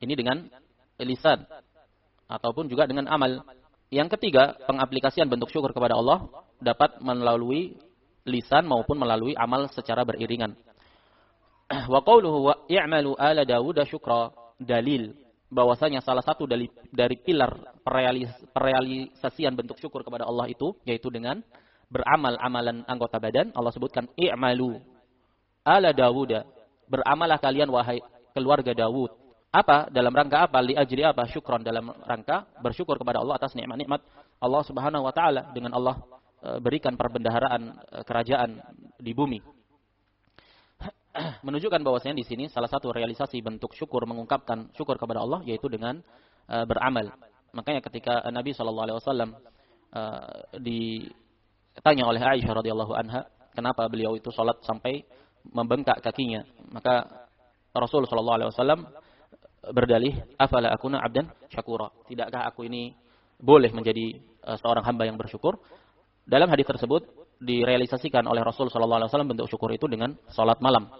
Ini dengan lisan ataupun juga dengan amal. Yang ketiga, pengaplikasian bentuk syukur kepada Allah dapat melalui lisan maupun melalui amal secara beriringan. Wa qawluhu i'malu ala Dawud syukra, dalil bahwasanya salah satu dari pilar perealisasian bentuk syukur kepada Allah itu yaitu dengan beramal amalan anggota badan. Allah sebutkan i'malu ala Dawud, beramalah kalian wahai keluarga Dawud. Apa? Dalam rangka apa? Li ajri apa? Syukron, dalam rangka bersyukur kepada Allah atas nikmat-nikmat Allah Subhanahu wa taala dengan Allah berikan perbendaharaan kerajaan di bumi. Menunjukkan bahwasanya di sini salah satu realisasi bentuk syukur, mengungkapkan syukur kepada Allah yaitu dengan beramal. Makanya ketika Nabi SAW ditanya oleh Aisyah radhiyallahu anha, kenapa beliau itu salat sampai membengkak kakinya, maka Rasul SAW berdalih, afala akuna abdan syakura, tidakkah aku ini boleh menjadi seorang hamba yang bersyukur? Dalam hadis tersebut direalisasikan oleh Rasul SAW bentuk syukur itu dengan salat malam,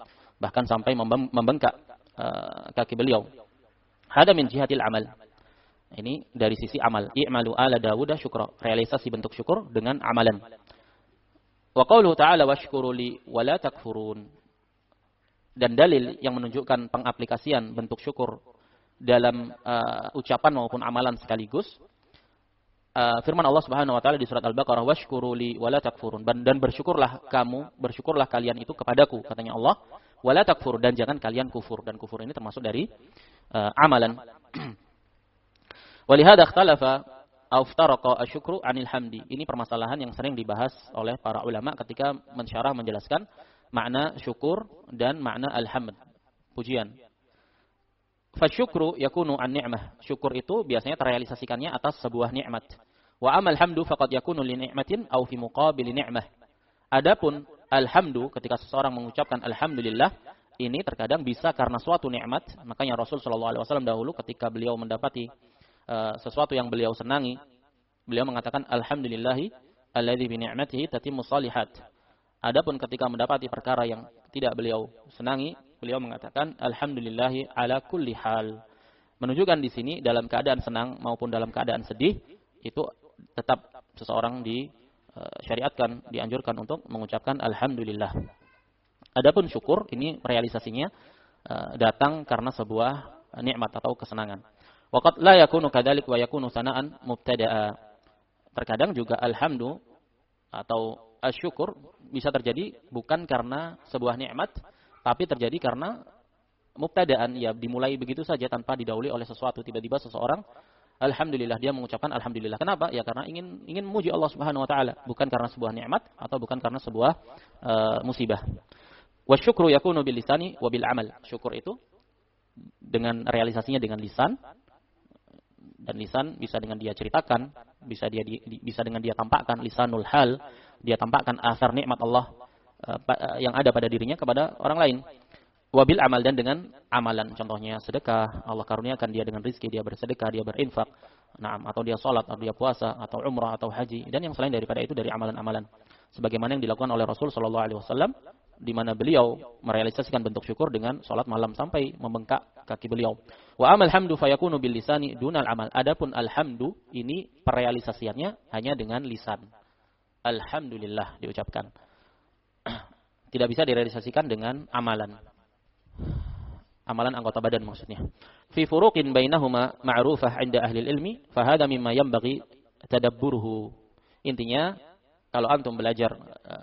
bahkan sampai membengkak kaki beliau. Hada min jihatil amal. Ini dari sisi amal. I'malu ala Dawud syukra, realisasi bentuk syukur dengan amalan. Wa qauluhu ta'ala washkuru li wa la takfurun. Dan dalil yang menunjukkan pengaplikasian bentuk syukur dalam ucapan maupun amalan sekaligus, firman Allah Subhanahu wa taala di surat Al-Baqarah, washkuru li wa la takfurun, dan bersyukurlah kalian itu kepadaku, katanya Allah, wa la takfur, dan jangan kalian kufur. Dan kufur ini termasuk dari amalan. Walihada ikhtalafa aw iftaraqa asyukru 'anil hamdi. Ini permasalahan yang sering dibahas oleh para ulama ketika mensyarah menjelaskan makna syukur dan makna alhamd, pujian. Fasyukru yakunu an ni'mah. Syukur itu biasanya terrealisasikannya atas sebuah nikmat. Wa amal hamdu faqad yakunu li ni'matin aw fi muqabil ni'mah. Adapun alhamdu, ketika seseorang mengucapkan alhamdulillah, ini terkadang bisa karena suatu nikmat. Makanya Rasul sallallahu alaihi wasallam dahulu ketika beliau mendapati sesuatu yang beliau senangi, beliau mengatakan alhamdulillahi alladzi bi ni'matihi tatimmu shalihat. Adapun ketika mendapati perkara yang tidak beliau senangi, beliau mengatakan alhamdulillahi ala kulli hal. Menunjukkan di sini dalam keadaan senang maupun dalam keadaan sedih, itu tetap seseorang disyariatkan, dianjurkan untuk mengucapkan alhamdulillah. Adapun syukur, ini realisasinya datang karena sebuah nikmat atau kesenangan. Waqad la yakunu kadzalik wa yakunu sana'an mubtada'a. Terkadang juga alhamdu atau asyukur bisa terjadi bukan karena sebuah nikmat, tapi terjadi karena mubtadaan, ya dimulai begitu saja tanpa didahului oleh sesuatu. Tiba-tiba seseorang alhamdulillah, dia mengucapkan alhamdulillah. Kenapa? Ya karena ingin memuji Allah Subhanahu wa taala, bukan karena sebuah nikmat atau bukan karena sebuah musibah. Wasyukru yakunu bil lisani wa bil amal. Syukur itu dengan realisasinya dengan lisan, dan lisan bisa dengan dia ceritakan, bisa dengan dia tampakkan, lisanul hal, dia tampakkan asar nikmat Allah yang ada pada dirinya kepada orang lain. Wabil amal, dan dengan amalan, contohnya sedekah, Allah karuniakan dia dengan rizki, dia bersedekah, dia berinfak, atau dia sholat, atau dia puasa, atau umrah, atau haji, dan yang selain daripada itu dari amalan-amalan. sebagaimana yang dilakukan oleh Rasul sallallahu alaihi wasallam, di mana beliau merealisasikan bentuk syukur dengan salat malam sampai membengkak kaki beliau. Wa amal hamdu fayakunu bil lisani dunal amal. Adapun alhamdu ini perealisasiannya hanya dengan lisan. Alhamdulillah diucapkan. Tidak bisa direalisasikan dengan amalan. Amalan anggota badan maksudnya. Fi furuqin bainahuma ma'rufah 'inda ahli ilmi, fa hadha mimma yanbaghi tadabburuhu. Intinya, kalau antum belajar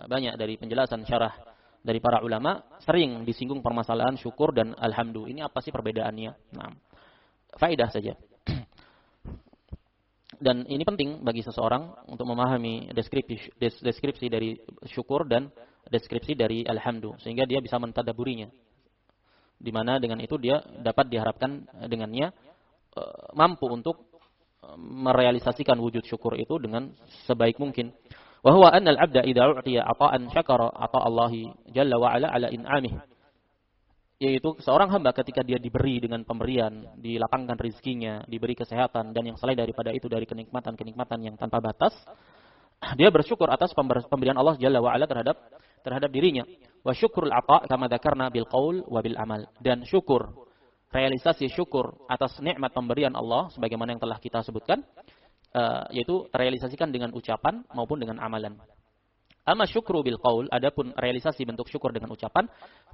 banyak dari penjelasan syarah dari para ulama, sering disinggung permasalahan syukur dan alhamdu. Ini apa sih perbedaannya? Nah, faedah saja. Dan ini penting bagi seseorang untuk memahami deskripsi dari syukur dan deskripsi dari alhamdu, sehingga dia bisa mentadaburinya. Di mana dengan itu dia dapat diharapkan dengannya mampu untuk merealisasikan wujud syukur itu dengan sebaik mungkin. Wa huwa anna al-'abda idza u'tiya 'ata'an syakara 'ata' Allah jalla wa 'ala 'ala in'amih. Yaitu seorang hamba ketika dia diberi dengan pemberian, dilapangkan rezekinya, diberi kesehatan dan yang selain daripada itu dari kenikmatan-kenikmatan yang tanpa batas, dia bersyukur atas pemberian Allah jalla wa 'ala terhadap dirinya. Wa syukrul 'ata' kama dzakarna bil qaul wa bil amal. Dan syukur, realisasi syukur atas nikmat pemberian Allah sebagaimana yang telah kita sebutkan, yaitu terrealisasikan dengan ucapan maupun dengan amalan. Amma syukru bil qaul, adapun realisasi bentuk syukur dengan ucapan,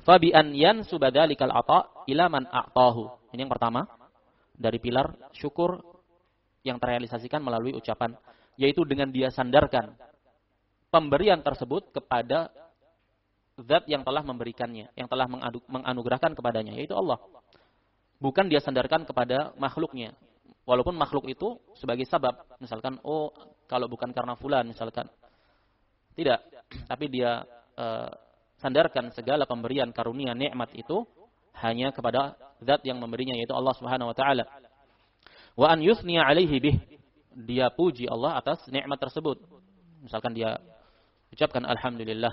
fa bi an yansuba dzalikal ata ila man a'tahu. Ini yang pertama dari pilar syukur yang terrealisasikan melalui ucapan, yaitu dengan dia sandarkan pemberian tersebut kepada zat yang telah memberikannya, yang telah menganugerahkan kepadanya, yaitu Allah. Bukan dia sandarkan kepada makhluknya. Walaupun makhluk itu sebagai sabab, misalkan, oh kalau bukan karena fulan, misalkan. Tidak, tapi dia sandarkan segala pemberian karunia nikmat itu hanya kepada zat yang memberinya, yaitu Allah Subhanahu wa taala. Wa an yusniya alaihi bih, dia puji Allah atas nikmat tersebut. Misalkan dia ucapkan alhamdulillah.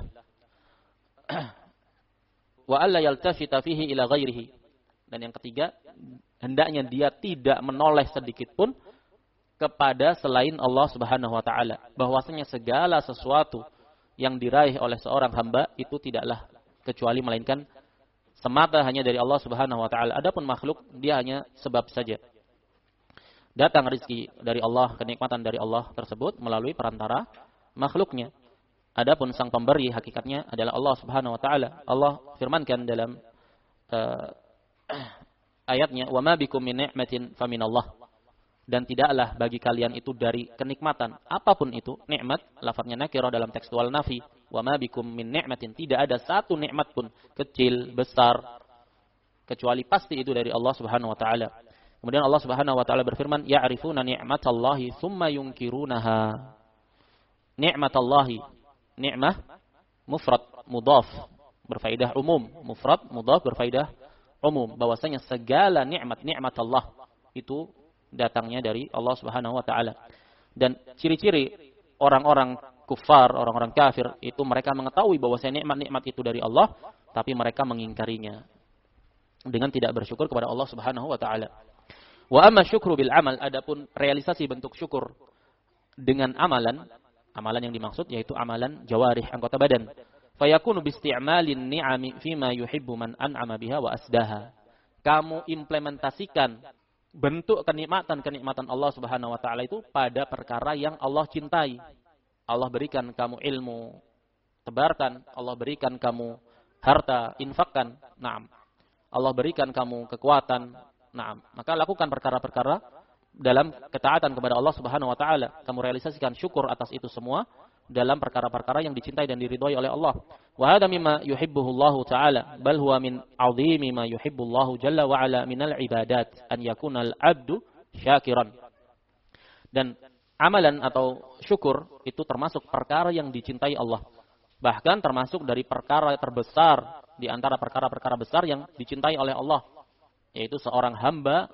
Wa alla yaltafita fihi ila ghairihi. Dan yang ketiga, hendaknya dia tidak menoleh sedikit pun kepada selain Allah Subhanahu wa taala. Bahwasanya segala sesuatu yang diraih oleh seorang hamba itu tidaklah kecuali melainkan semata hanya dari Allah Subhanahu wa taala. Adapun makhluk dia hanya sebab saja. Datang rezeki dari Allah, kenikmatan dari Allah tersebut melalui perantara makhluknya. Adapun sang pemberi hakikatnya adalah Allah Subhanahu wa taala. Allah firmankan dalam ayatnya, wa ma bikum min ni'matin faminallah. Dan tidaklah bagi kalian itu dari kenikmatan apapun itu, nikmat lafadznya nakirah dalam tekstual nafi, wa ma bikum min ni'matin, tidak ada satu nikmat pun kecil besar kecuali pasti itu dari Allah Subhanahu wa taala. Kemudian Allah Subhanahu wa taala berfirman, ya'rifuna ni'matallahi tsumma yunkirunaha. Ni'matallahi, ni'mah mufrad mudhaf berfaedah umum, mufrad mudhaf berfaedah umum, bahwasanya segala nikmat Allah itu datangnya dari Allah Subhanahu wa taala. Dan ciri-ciri orang-orang kufar, orang-orang kafir itu mereka mengetahui bahwasanya nikmat-nikmat itu dari Allah, tapi mereka mengingkarinya dengan tidak bersyukur kepada Allah Subhanahu wa taala. Wa amma syukru bil amal, adapun realisasi bentuk syukur dengan amalan, amalan yang dimaksud yaitu amalan jawarih, anggota badan. Fayakunu bisti'malin ni'ami fima yuhibbu man an'ama biha wa asdaha. Kamu implementasikan bentuk kenikmatan-kenikmatan Allah Subhanahu wa taala itu pada perkara yang Allah cintai. Allah berikan kamu ilmu, tebarkan. Allah berikan kamu harta, infakkan. Naam. Allah berikan kamu kekuatan. Naam. Maka lakukan perkara-perkara dalam ketaatan kepada Allah Subhanahu wa taala. Kamu realisasikan syukur atas itu semua dalam perkara-perkara yang dicintai dan diridhai oleh Allah. Wa hadha mimma yuhibbuhu Allah taala, bal huwa min 'azimi ma yuhibbu Allah jalla wa ala minal ibadat an yakuna al-'abdu syakiran. Dan amalan atau syukur itu termasuk perkara yang dicintai Allah. Bahkan termasuk dari perkara terbesar di antara perkara-perkara besar yang dicintai oleh Allah, yaitu seorang hamba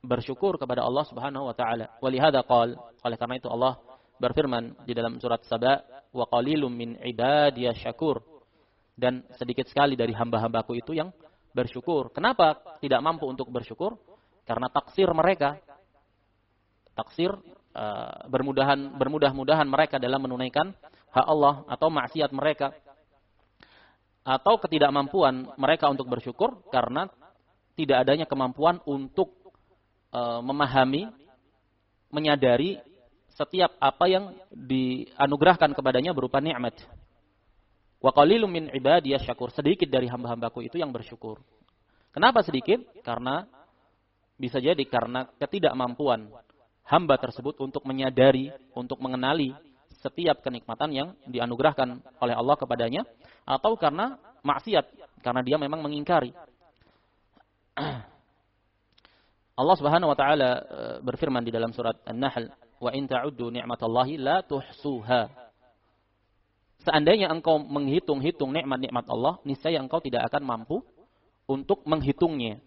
bersyukur kepada Allah Subhanahu wa taala. Walihada qala, oleh karena itu Allah berfirman di dalam surat Saba, wa qalilum min ibadiyasy syakur, dan sedikit sekali dari hamba-hambaku itu yang bersyukur. Kenapa tidak mampu untuk bersyukur? Karena taksir mereka. Taksir bermudah-mudahan mereka dalam menunaikan hak Allah atau maksiat mereka atau ketidakmampuan mereka untuk bersyukur karena tidak adanya kemampuan untuk memahami, menyadari setiap apa yang dianugerahkan kepadanya berupa nikmat. Wa qalilum min ibadiyas syakur, sedikit dari hamba-hambaku itu yang bersyukur. Kenapa sedikit? Karena bisa jadi karena ketidakmampuan hamba tersebut untuk menyadari, untuk mengenali setiap kenikmatan yang dianugerahkan oleh Allah kepadanya, atau karena maksiat, karena dia memang mengingkari. Allah Subhanahu wa taala berfirman di dalam surat An-Nahl, "Wa in ta'uddu ni'matallahi la tuhsuha." Seandainya engkau menghitung-hitung nikmat-nikmat Allah, niscaya engkau tidak akan mampu untuk menghitungnya.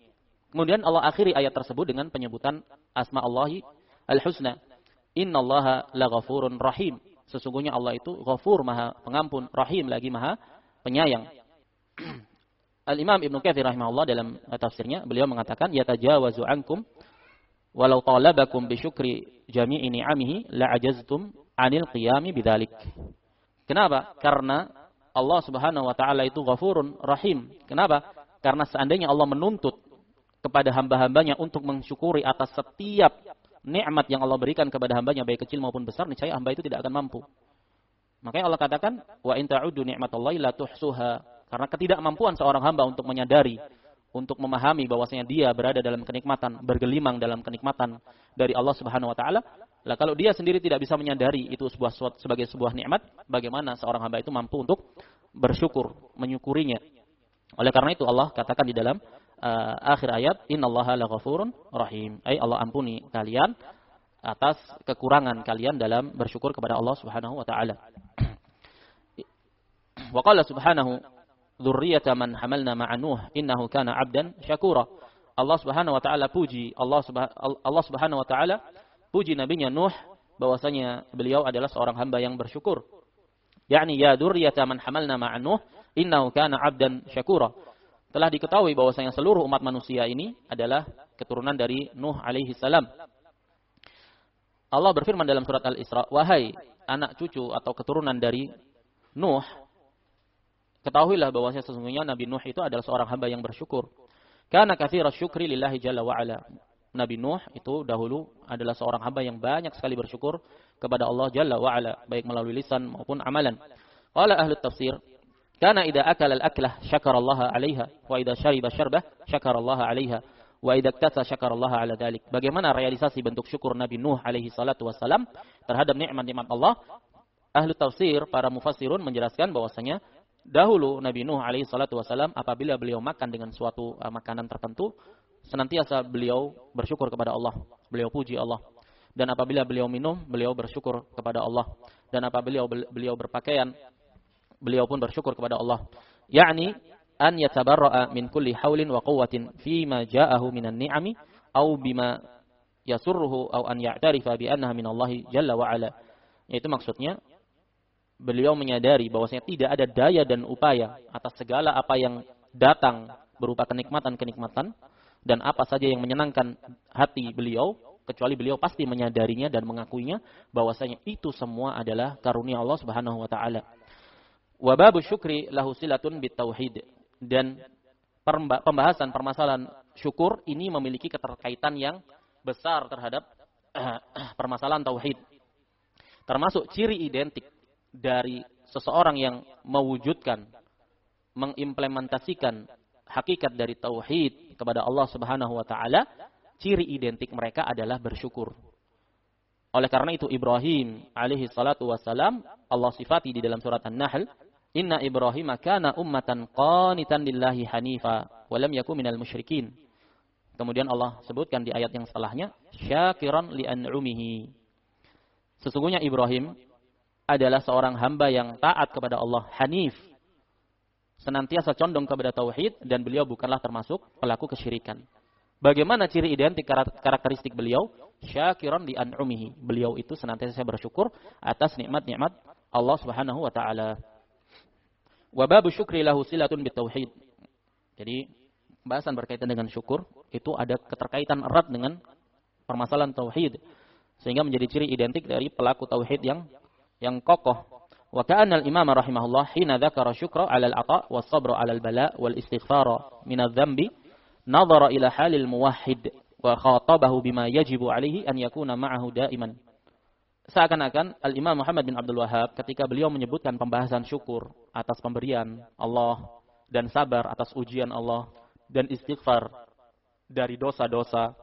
Kemudian Allah akhiri ayat tersebut dengan penyebutan asma Allahi al-husna. Innallaha laghafurun rahim. Sesungguhnya Allah itu ghafur, maha pengampun, rahim lagi maha penyayang. Al-Imam Ibnu Katsir rahimahullah dalam tafsirnya, beliau mengatakan, yatajawazu ankum walau talabakum bi syukri jami'i ni'amihi la ajaztum 'anil qiyami bidzalik. Kenapa? Karena Allah Subhanahu wa taala itu ghafurun rahim. Kenapa? Karena seandainya Allah menuntut kepada hamba-hambanya untuk mensyukuri atas setiap nikmat yang Allah berikan kepada hambanya, baik kecil maupun besar, niscaya hamba itu tidak akan mampu. Makanya Allah katakan, wa in ta'uddu ni'matallahi la tuhsuha. Karena ketidakmampuan seorang hamba untuk menyadari, untuk memahami bahwasanya dia berada dalam kenikmatan, bergelimang dalam kenikmatan dari Allah Subhanahu wa taala. Lah kalau dia sendiri tidak bisa menyadari itu sebagai sebuah nikmat, bagaimana seorang hamba itu mampu untuk bersyukur, menyukurinya. Oleh karena itu Allah katakan di dalam akhir ayat, innallaha laghafurun rahim. Allah ampuni kalian atas kekurangan kalian dalam bersyukur kepada Allah Subhanahu wa taala. Wa qala subhanahu dzurriyyata man hamalna ma'a Nuh innahu kana 'abdan syakura. Allah Subhanahu wa taala puji Allah Subhanahu wa taala puji nabinya Nuh bahwasanya beliau adalah seorang hamba yang bersyukur. Yakni ya dzurriyyata man hamalna ma'a Nuh innahu kana 'abdan syakura. Telah diketahui bahwasanya seluruh umat manusia ini adalah keturunan dari Nuh alaihi salam. Allah berfirman dalam surat Al-Isra, wahai anak cucu atau keturunan dari Nuh, ketahuilah bahwasanya sesungguhnya Nabi Nuh itu adalah seorang hamba yang bersyukur. Kana katsiras syukri lillahi jalla wa ala. Nabi Nuh itu dahulu adalah seorang hamba yang banyak sekali bersyukur kepada Allah jalla wa ala, baik melalui lisan maupun amalan. Qala ahli tafsir, kana idza akala al-aklah syakarallaha 'alaiha wa idza syariba syarbah syakarallaha 'alaiha wa idza iktasa syakarallaha 'ala dzalik. Bagaimana realisasi bentuk syukur Nabi Nuh alaihi salatu wasalam terhadap nikmat-nikmat Allah? Ahli tafsir, para mufassirun menjelaskan bahwasanya dahulu Nabi Nuh alaihi salatu wasalam apabila beliau makan dengan suatu makanan tertentu, senantiasa beliau bersyukur kepada Allah, beliau puji Allah. Dan apabila beliau minum, beliau bersyukur kepada Allah. Dan apabila beliau berpakaian, beliau pun bersyukur kepada Allah. Yakni an yatabarra'a min kulli haulin wa quwwatin fima ja'ahu minan ni'ami aw bima yasurruhu aw an ya'tarifa bi annaha minallahi jalla wa ala. Yaitu maksudnya beliau menyadari bahwasanya tidak ada daya dan upaya atas segala apa yang datang berupa kenikmatan-kenikmatan dan apa saja yang menyenangkan hati beliau, kecuali beliau pasti menyadarinya dan mengakuinya bahwasanya itu semua adalah karunia Allah Subhanahu wa taala. Wa babu syukri lahu silatun bitauhid. Dan pembahasan permasalahan syukur ini memiliki keterkaitan yang besar terhadap permasalahan tauhid. Termasuk ciri identik dari seseorang yang mewujudkan, mengimplementasikan hakikat dari tauhid kepada Allah Subhanahu wa taala, ciri identik mereka adalah bersyukur. Oleh karena itu Ibrahim alaihi salatu wassalam Allah sifati di dalam surat An-Nahl, inna Ibrahim kana ummatan qanitan lillahi hanifa wa lam yakun minal musyrikin. Kemudian Allah sebutkan di ayat yang setelahnya, syakiran li an'umihi. Sesungguhnya Ibrahim adalah seorang hamba yang taat kepada Allah, hanif, senantiasa condong kepada tauhid, dan beliau bukanlah termasuk pelaku kesyirikan. Bagaimana ciri identik karakteristik beliau? Syakiran li an'umihi. Beliau itu senantiasa bersyukur atas nikmat-nikmat Allah Subhanahu wa taala. Wa babu syukri lahu silatun bitauhid. Jadi pembahasan berkaitan dengan syukur itu ada keterkaitan erat dengan permasalahan tauhid, sehingga menjadi ciri identik dari pelaku tauhid yang kokoh. Wa ka'anna al-imam rahimahullah hina dzakara syukra 'ala al-'ata' was-sabra 'ala al-bala' wal-istighfara min adz-dzambi nadhara ila halil muwahhid wa khatabahu bima yajibu 'alaihi an yakuna ma'ahu da'iman. Seakan-akan Al-Imam Muhammad bin Abdul Wahhab ketika beliau menyebutkan pembahasan syukur atas pemberian Allah dan sabar atas ujian Allah dan istighfar dari dosa-dosa,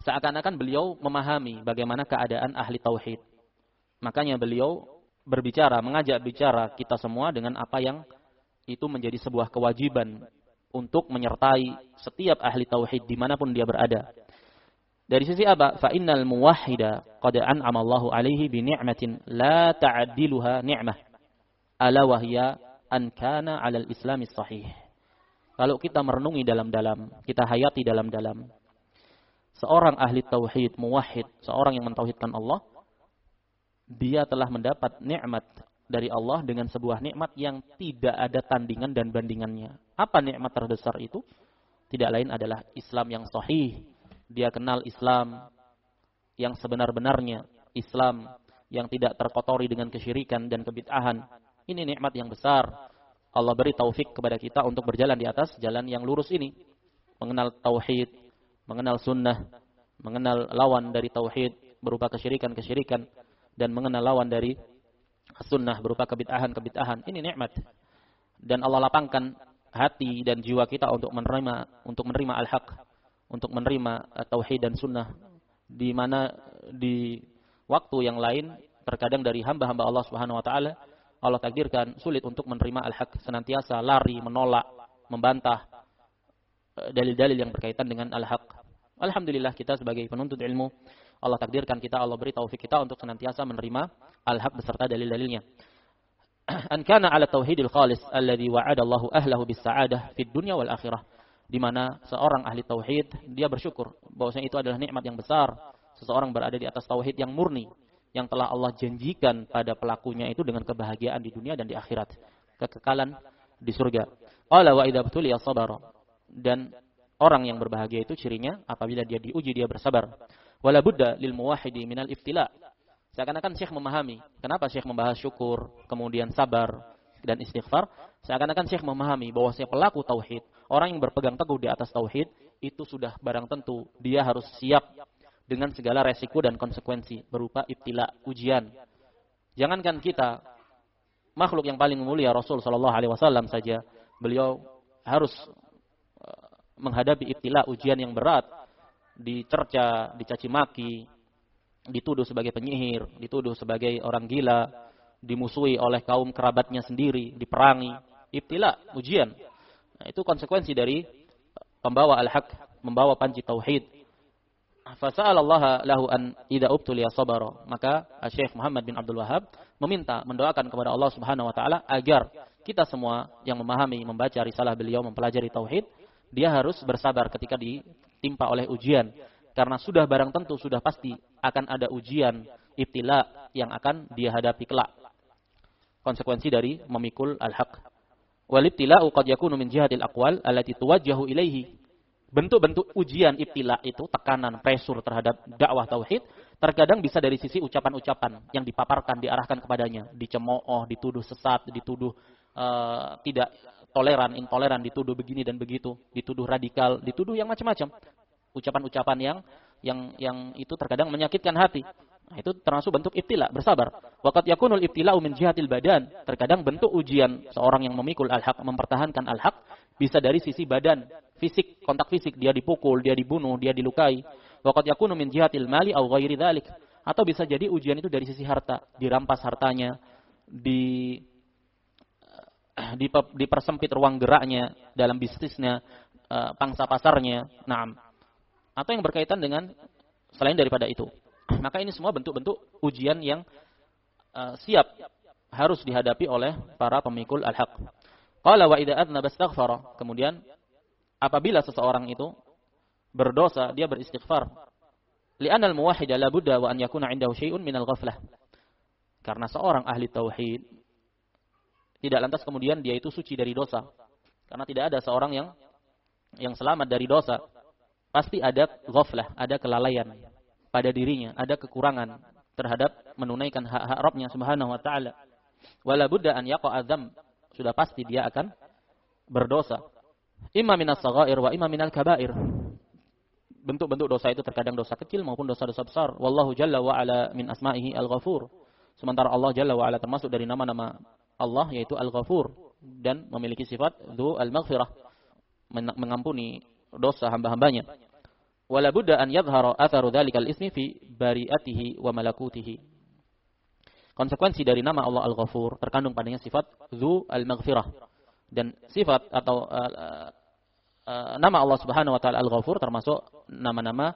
seakan-akan beliau memahami bagaimana keadaan ahli tauhid. Makanya beliau berbicara, mengajak bicara kita semua dengan apa yang itu menjadi sebuah kewajiban untuk menyertai setiap ahli tauhid dimanapun dia berada. Dari sisi apa? Fa innal muwahhida qad an'ama Allahu 'alaihi bi ni'matin la ta'diluha ni'mah. Ala wa hiya an kana 'alal islami sahih. Kalau kita merenungi dalam-dalam, kita hayati dalam-dalam, seorang ahli tauhid, muwahhid, seorang yang mentauhidkan Allah, dia telah mendapat nikmat dari Allah dengan sebuah nikmat yang tidak ada tandingan dan bandingannya. Apa nikmat terbesar itu? Tidak lain adalah Islam yang sahih. Dia kenal Islam yang sebenar-benarnya, Islam yang tidak terkotori dengan kesyirikan dan kebid'ahan. Ini nikmat yang besar. Allah beri taufik kepada kita untuk berjalan di atas jalan yang lurus ini. Mengenal tauhid, mengenal sunnah, mengenal lawan dari tauhid berupa kesyirikan-kesyirikan, dan mengenal lawan dari sunnah berupa kebid'ahan-kebid'ahan. Ini nikmat. Dan Allah lapangkan hati dan jiwa kita untuk menerima al-haq, untuk menerima tauhid dan sunnah, di mana di waktu yang lain terkadang dari hamba-hamba Allah Subhanahu wa taala Allah takdirkan sulit untuk menerima al-haq, senantiasa lari, menolak, membantah dalil-dalil yang berkaitan dengan al-haq. Alhamdulillah kita sebagai penuntut ilmu, Allah takdirkan kita, Allah beri taufik kita untuk senantiasa menerima al-haq beserta dalil-dalilnya. An kana 'ala tauhidil khalis alladhi wa'ada Allahu ahlahu bis sa'adah fid dunya wal akhirah. Di mana seorang ahli tauhid dia bersyukur bahwasanya itu adalah nikmat yang besar, seseorang berada di atas tauhid yang murni, yang telah Allah janjikan pada pelakunya itu dengan kebahagiaan di dunia dan di akhirat, kekekalan di surga. Qala wa idza btuliya sabara. Dan orang yang berbahagia itu cirinya apabila dia diuji dia bersabar. Wala budda lil muwahhidi minal iftila. Seakan-akan Syekh memahami kenapa Syekh membahas syukur, kemudian sabar dan istighfar. Seakan-akan Syekh memahami bahwasanya pelaku tauhid, orang yang berpegang teguh di atas tauhid, itu sudah barang tentu dia harus siap dengan segala resiko dan konsekuensi berupa ibtila, ujian. Jangankan kita, makhluk yang paling mulia Rasul sallallahu alaihi wasallam saja, beliau harus menghadapi ibtila, ujian yang berat, dicerca, dicaci maki, dituduh sebagai penyihir, dituduh sebagai orang gila, dimusuhi oleh kaum kerabatnya sendiri, diperangi. Ibtila, ujian. Nah, itu konsekuensi dari pembawa al-haq, membawa panji tauhid. Fasa'alallaha lahu an idza ubtuliya sabara. Maka Syekh Muhammad bin Abdul Wahhab meminta, mendoakan kepada Allah Subhanahu wa taala agar kita semua yang memahami, membaca risalah beliau, mempelajari tauhid, dia harus bersabar ketika ditimpa oleh ujian, karena sudah barang tentu, sudah pasti akan ada ujian, ibtila yang akan dia hadapi kelak. Konsekuensi dari memikul al-haq. Wal ibtila'u qad yakunu min jihatil aqwal allati tuwajjahu ilaihi. Bentuk-bentuk ujian ibtila itu, tekanan, pressure terhadap dakwah tauhid, terkadang bisa dari sisi ucapan-ucapan yang dipaparkan, diarahkan kepadanya, dicemooh, dituduh sesat, dituduh tidak toleran, intoleran, dituduh begini dan begitu, dituduh radikal, dituduh yang macam-macam. Ucapan-ucapan yang itu terkadang menyakitkan hati. Nah, itu termasuk bentuk ibtila, bersabar. Waqad yakunul ibtila'u min jihatil badan. Terkadang bentuk ujian seorang yang memikul al-haq, mempertahankan al-haq, bisa dari sisi badan, fisik, kontak fisik, dia dipukul, dia dibunuh, dia dilukai. Waqad yakunu min jihatil mali aw ghairi dzalik. Atau bisa jadi ujian itu dari sisi harta, dirampas hartanya, dipersempit ruang geraknya dalam bisnisnya, pangsa pasarnya. Naam. Atau yang berkaitan dengan selain daripada itu. Maka ini semua bentuk-bentuk ujian yang siap harus dihadapi oleh para pemikul al-haq. Qala wa idza adnaba astaghfara. Kemudian apabila seseorang itu berdosa, dia beristighfar. Li'anna al-muwahhid la budda wa an yakuna 'indahu syai'un minal ghaflah. Karena seorang ahli tauhid tidak lantas kemudian dia itu suci dari dosa. Karena tidak ada seorang yang selamat dari dosa. Pasti ada ghaflah, ada kelalaian pada dirinya, ada kekurangan terhadap menunaikan hak-hak Rabbnya Subhanahu wa taala. Wala budda an yaqa'a dzamb, sudah pasti dia akan berdosa. Imma minas shaghair wa imma minal kabair. Bentuk-bentuk dosa itu terkadang dosa kecil maupun dosa-dosa besar. Wallahu jalla wa ala min asma'ihi al-ghafur. Sementara Allah jalla wa ala termasuk dari nama-nama Allah yaitu al-ghafur dan memiliki sifat dzu al-maghfirah, mengampuni dosa hamba-hambanya. Wala budda an yadhhara atharu dzalikal ismi fi bari'atihi wa malakutihi. Konsekuensi dari nama Allah al-ghafur terkandung padanya sifat dzu al-maghfirah, dan sifat atau nama Allah Subhanahu wa taala Al-Ghafur termasuk nama-nama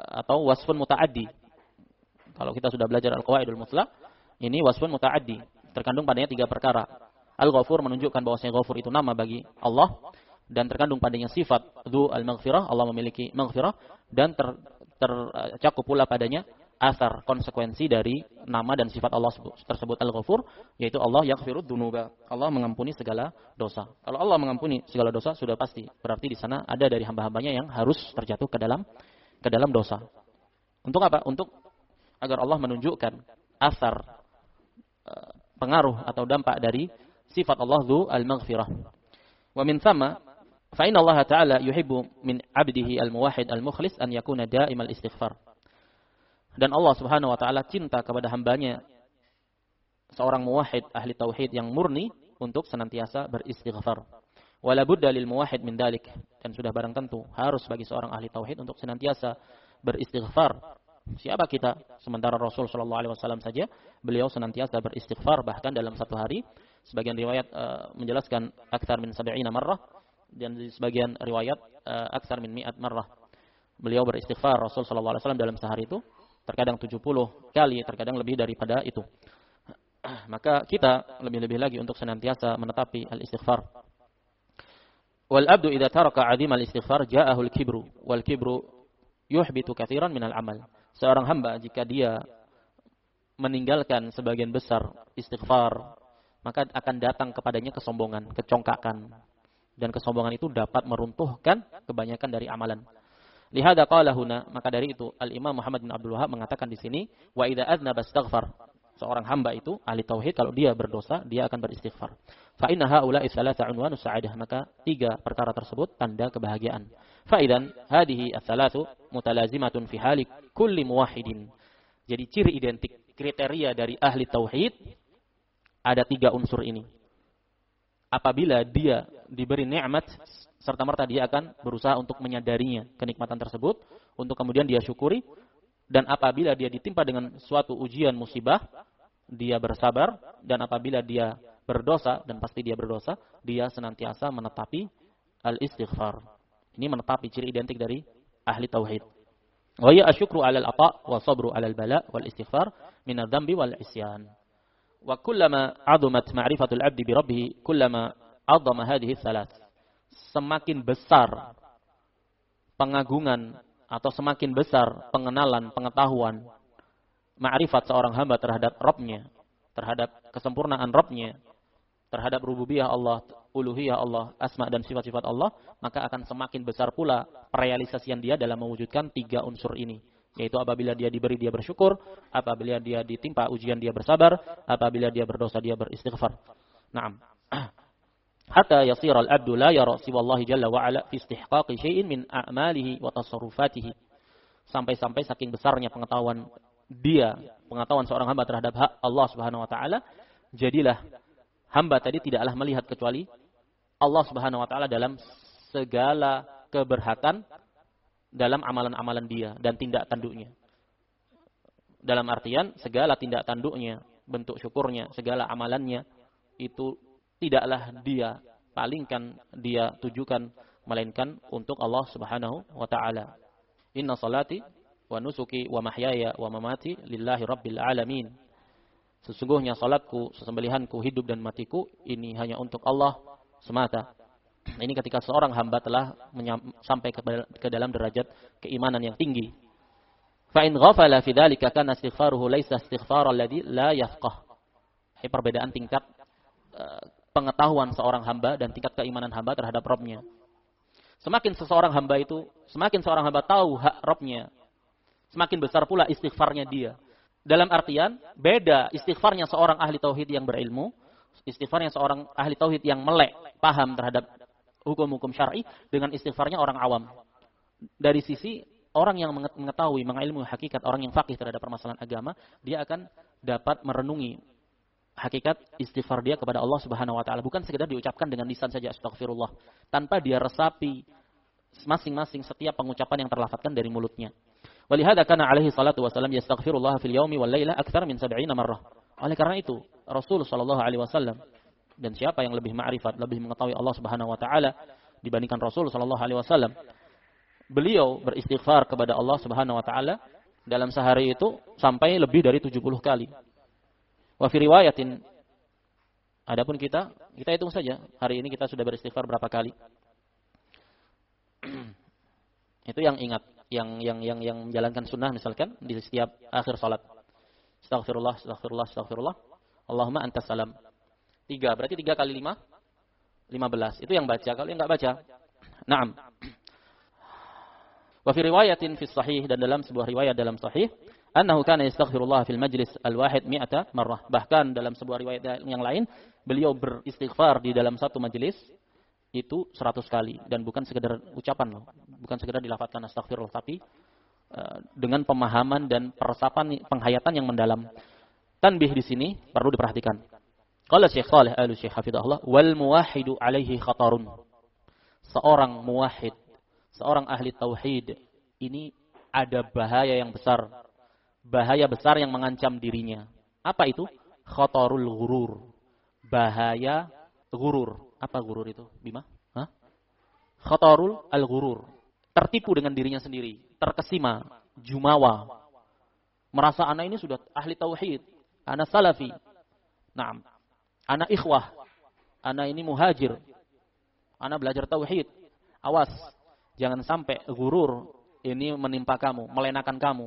atau wasfun muta'addi. Kalau kita sudah belajar Al-Qawaidul Muthlah, ini wasfun muta'addi, terkandung padanya 3 perkara. Al-Ghafur menunjukkan bahwasanya Ghafur itu nama bagi Allah, dan terkandung padanya sifat dzu al-maghfirah, Allah memiliki maghfirah, dan tercakup pula padanya asar, konsekuensi dari nama dan sifat Allah tersebut Al-Ghafur, yaitu Allah yaghfirud dzunuba, Allah mengampuni segala dosa. Kalau Allah mengampuni segala dosa, sudah pasti berarti di sana ada dari hamba-hambanya yang harus terjatuh ke dalam dosa. Untuk apa? Untuk agar Allah menunjukkan asar, pengaruh atau dampak dari sifat Allah dzu al-maghfirah. Wa min thamma fa inna Allah ta'ala yuhibbu min 'abdihi al-muwahhid al-mukhlis an yakuna da'imal istighfar. Dan Allah Subhanahu wa taala cinta kepada hambanya seorang muwahhid ahli tauhid yang murni untuk senantiasa beristighfar. Wala budda lil muwahhid min dalik, dan sudah barang tentu harus bagi seorang ahli tauhid untuk senantiasa beristighfar. Siapa kita? Sementara Rasul sallallahu alaihi wasallam saja beliau senantiasa beristighfar, bahkan dalam satu hari sebagian riwayat menjelaskan aktsar min 70 marrah, dan di sebagian riwayat aktsar min 100 marrah. Beliau beristighfar Rasul sallallahu alaihi wasallam dalam sehari itu terkadang 70 kali, terkadang lebih daripada itu. Maka kita lebih-lebih lagi untuk senantiasa menetapi al-istighfar. Wal abdu idza taraka 'azim al-istighfar ja'ahu al-kibru wal kibru yuhbitu katsiran minal amal. Seorang hamba jika dia meninggalkan sebagian besar istighfar, maka akan datang kepadanya kesombongan, kecongkakan. Dan kesombongan itu dapat meruntuhkan kebanyakan dari amalan. Lihada qala huna, maka dari itu Al-Imam Muhammad bin Abdul Wahhab mengatakan di sini, wa idza adznaba astaghfar. Seorang hamba itu ahli tauhid kalau dia berdosa, dia akan beristighfar. Fa inna haula'i tsalatsa unwanus sa'adah, maka 3 perkara tersebut tanda kebahagiaan. Fa idzan hadhihi ats-tsalatsu mutalazimatun fi hali kulli muwahhidin. Jadi ciri identik, kriteria dari ahli tauhid ada 3 unsur ini. Apabila dia diberi nikmat, serta-merta dia akan berusaha untuk menyadarinya, kenikmatan tersebut, untuk kemudian dia syukuri. Dan apabila dia ditimpa dengan suatu ujian musibah, dia bersabar. Dan apabila dia berdosa, dan pasti dia berdosa, dia senantiasa menetapi al-istighfar. Ini menetapi ciri identik dari ahli tauhid. Wa ya asyukru 'alal ata' wa sabru 'alal bala wal istighfar min adz-dzambi wal isyan. Wa kullama 'azumat ma'rifatul 'abdi bi rabbih, kullama 'azzama hadhihi ats-tsalath. Semakin besar pengagungan atau semakin besar pengenalan, pengetahuan, ma'rifat seorang hamba terhadap Rabb-nya, terhadap kesempurnaan Rabb-nya, terhadap rububiyah Allah, uluhiyah Allah, asma dan sifat-sifat Allah, maka akan semakin besar pula perealisasian dia dalam mewujudkan 3 unsur ini. Yaitu apabila dia diberi, dia bersyukur, apabila dia ditimpa ujian, dia bersabar, apabila dia berdosa, dia beristighfar. Naam. Hatta yasir al-abdu la yara siwallahi jalla wa ala fi istihqaqi syai'in min a'malihi wa tasarrufatihi. Sampai-sampai saking besarnya pengetahuan seorang hamba terhadap hak Allah Subhanahu wa taala, jadilah hamba tadi tidaklah melihat kecuali Allah Subhanahu wa taala dalam segala keberhakan dalam amalan-amalan dia dan tindak tanduknya. Dalam artian segala tindak tanduknya, bentuk syukurnya, segala amalannya itu tidaklah dia palingkan, dia tujukan, melainkan untuk Allah Subhanahu wa ta'ala. Inna salati wa nusuki wa mahyaya wa mamati lillahi rabbil alamin. Sesungguhnya salatku, sesembelihanku, hidup dan matiku ini hanya untuk Allah semata. Ini ketika seorang hamba telah sampai ke dalam derajat keimanan yang tinggi. Fa in ghafala fi dzalika kana istighfaruhu laisa istighfaral ladzi la yafqah. Ini perbedaan tingkat pengetahuan seorang hamba dan tingkat keimanan hamba terhadap Rabb-nya. Semakin seorang hamba tahu hak Rabb-nya, semakin besar pula istighfarnya dia. Dalam artian, beda istighfarnya seorang ahli tauhid yang berilmu, istighfarnya seorang ahli tauhid yang melek, paham terhadap hukum-hukum syar'i, dengan istighfarnya orang awam. Dari sisi orang yang mengetahui, mengilmu hakikat, orang yang faqih terhadap permasalahan agama, dia akan dapat merenungi hakikat istighfar dia kepada Allah Subhanahu wa taala, bukan sekedar diucapkan dengan lisan saja astagfirullah, tanpa dia resapi masing-masing setiap pengucapan yang terlafadzkan dari mulutnya. Walihada kana alaihi salatu wasallam yastaghfirullah fil yaumi wal laila akthar min 70 marrah. Oleh karena itu, Rasul sallallahu alaihi wasallam, dan siapa yang lebih ma'rifat, lebih mengetahui Allah Subhanahu wa taala dibandingkan Rasul sallallahu alaihi wasallam, beliau beristighfar kepada Allah Subhanahu wa taala dalam sehari itu sampai lebih dari 70 kali. Wa fi riwayatin, adapun kita hitung saja hari ini kita sudah beristighfar berapa kali. Itu yang ingat, yang menjalankan sunnah misalkan di setiap akhir salat. Astaghfirullah, astaghfirullah, astaghfirullah. Allahumma antas salam. 3, berarti 3 kali 5, 15. Itu yang baca. Kalau yang enggak baca, na'am. Wa fi riwayatin fi sahih, dan dalam sebuah riwayat dalam sahih, annahu kana yastaghfirullah fil majlis al-wahid 100 marrah. Bahkan dalam sebuah riwayat yang lain, beliau beristighfar di dalam satu majelis itu 100 kali, dan bukan sekedar ucapan loh, bukan sekedar dilafadzkan astagfirullah, tapi dengan pemahaman dan peresapan, penghayatan yang mendalam. Tanbih di sini perlu diperhatikan. Qala Syekh Shalih Al-Syekh hafizahullah, wal muwahhidu alaihi khatarun. Seorang muwahhid, seorang ahli tauhid, ini ada bahaya yang besar. Bahaya besar yang mengancam dirinya. Apa itu? Khatarul ghurur. Bahaya ghurur. Apa ghurur itu, Bima? Hah? Khatarul al-ghurur. Tertipu dengan dirinya sendiri. Terkesima. Jumawa. Merasa anak ini sudah ahli tauhid. Anak salafi. Naam. Anak ikhwah. Anak ini muhajir. Anak belajar tauhid. Awas. Jangan sampai ghurur ini menimpa kamu. Melenakan kamu.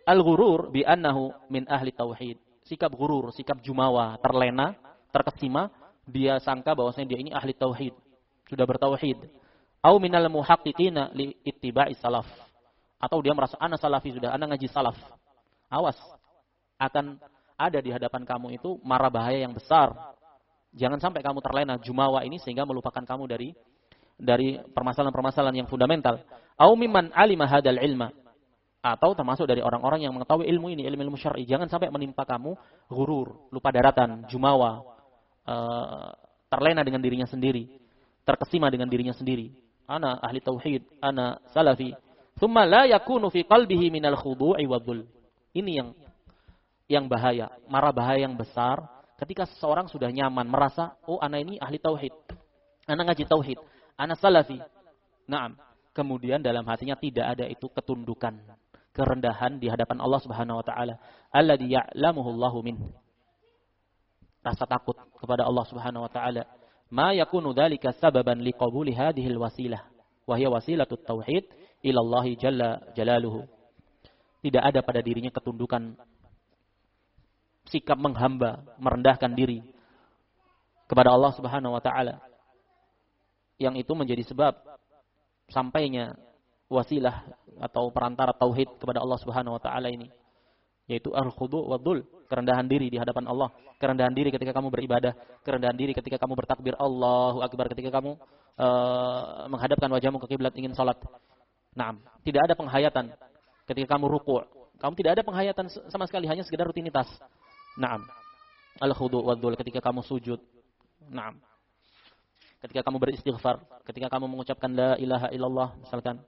Al-ghurur bi'annahu min ahli tauhid. Sikap ghurur, sikap jumawa, terlena, terkesima, dia sangka bahwasanya dia ini ahli tauhid, sudah bertauhid. Au minal muhaqqiqina li ittiba'i salaf. Atau dia merasa ana salafi sudah, ana ngaji salaf. Awas, akan ada di hadapan kamu itu mara bahaya yang besar. Jangan sampai kamu terlena jumawa ini sehingga melupakan kamu dari permasalahan-permasalahan yang fundamental. Au mimman alima hadzal ilma. Atau termasuk dari orang-orang yang mengetahui ilmu ini, ilmu syar'i. Jangan sampai menimpa kamu ghurur, lupa daratan, jumawa, terlena dengan dirinya sendiri, terkesima dengan dirinya sendiri. Ana ahli tauhid, ana salafi. Tsumma la yakunu fi qalbihi minal khudu'i wadh-dhul. Ini yang bahaya, mara bahaya yang besar ketika seseorang sudah nyaman merasa, oh ana ini ahli tauhid, ana ngaji tauhid, ana salafi. Naam. Kemudian dalam hatinya tidak ada itu ketundukan, kerendahan di hadapan Allah Subhanahu wa taala, alladzi ya'lamuhu Allahu min. Rasa takut kepada Allah Subhanahu wa taala. Ma yakunu dzalika sababan liqabuli hadhihi alwasilah, wa hiya wasilatut tauhid ila Allah jalla jalaluhu. Tidak ada pada dirinya ketundukan, sikap menghamba, merendahkan diri kepada Allah Subhanahu wa taala, yang itu menjadi sebab sampainya wasilah atau perantara tauhid kepada Allah Subhanahu wa taala ini, yaitu al-khudu' wadh-dhul, kerendahan diri di hadapan Allah, kerendahan diri ketika kamu beribadah, kerendahan diri ketika kamu bertakbir Allahu akbar, ketika kamu menghadapkan wajahmu ke kiblat ingin salat. Naam, tidak ada penghayatan ketika kamu ruku', kamu tidak ada penghayatan sama sekali, hanya sekedar rutinitas. Naam. Al-khudu' wadh-dhul ketika kamu sujud. Naam. Ketika kamu beristighfar, ketika kamu mengucapkan la ilaha illallah misalkan.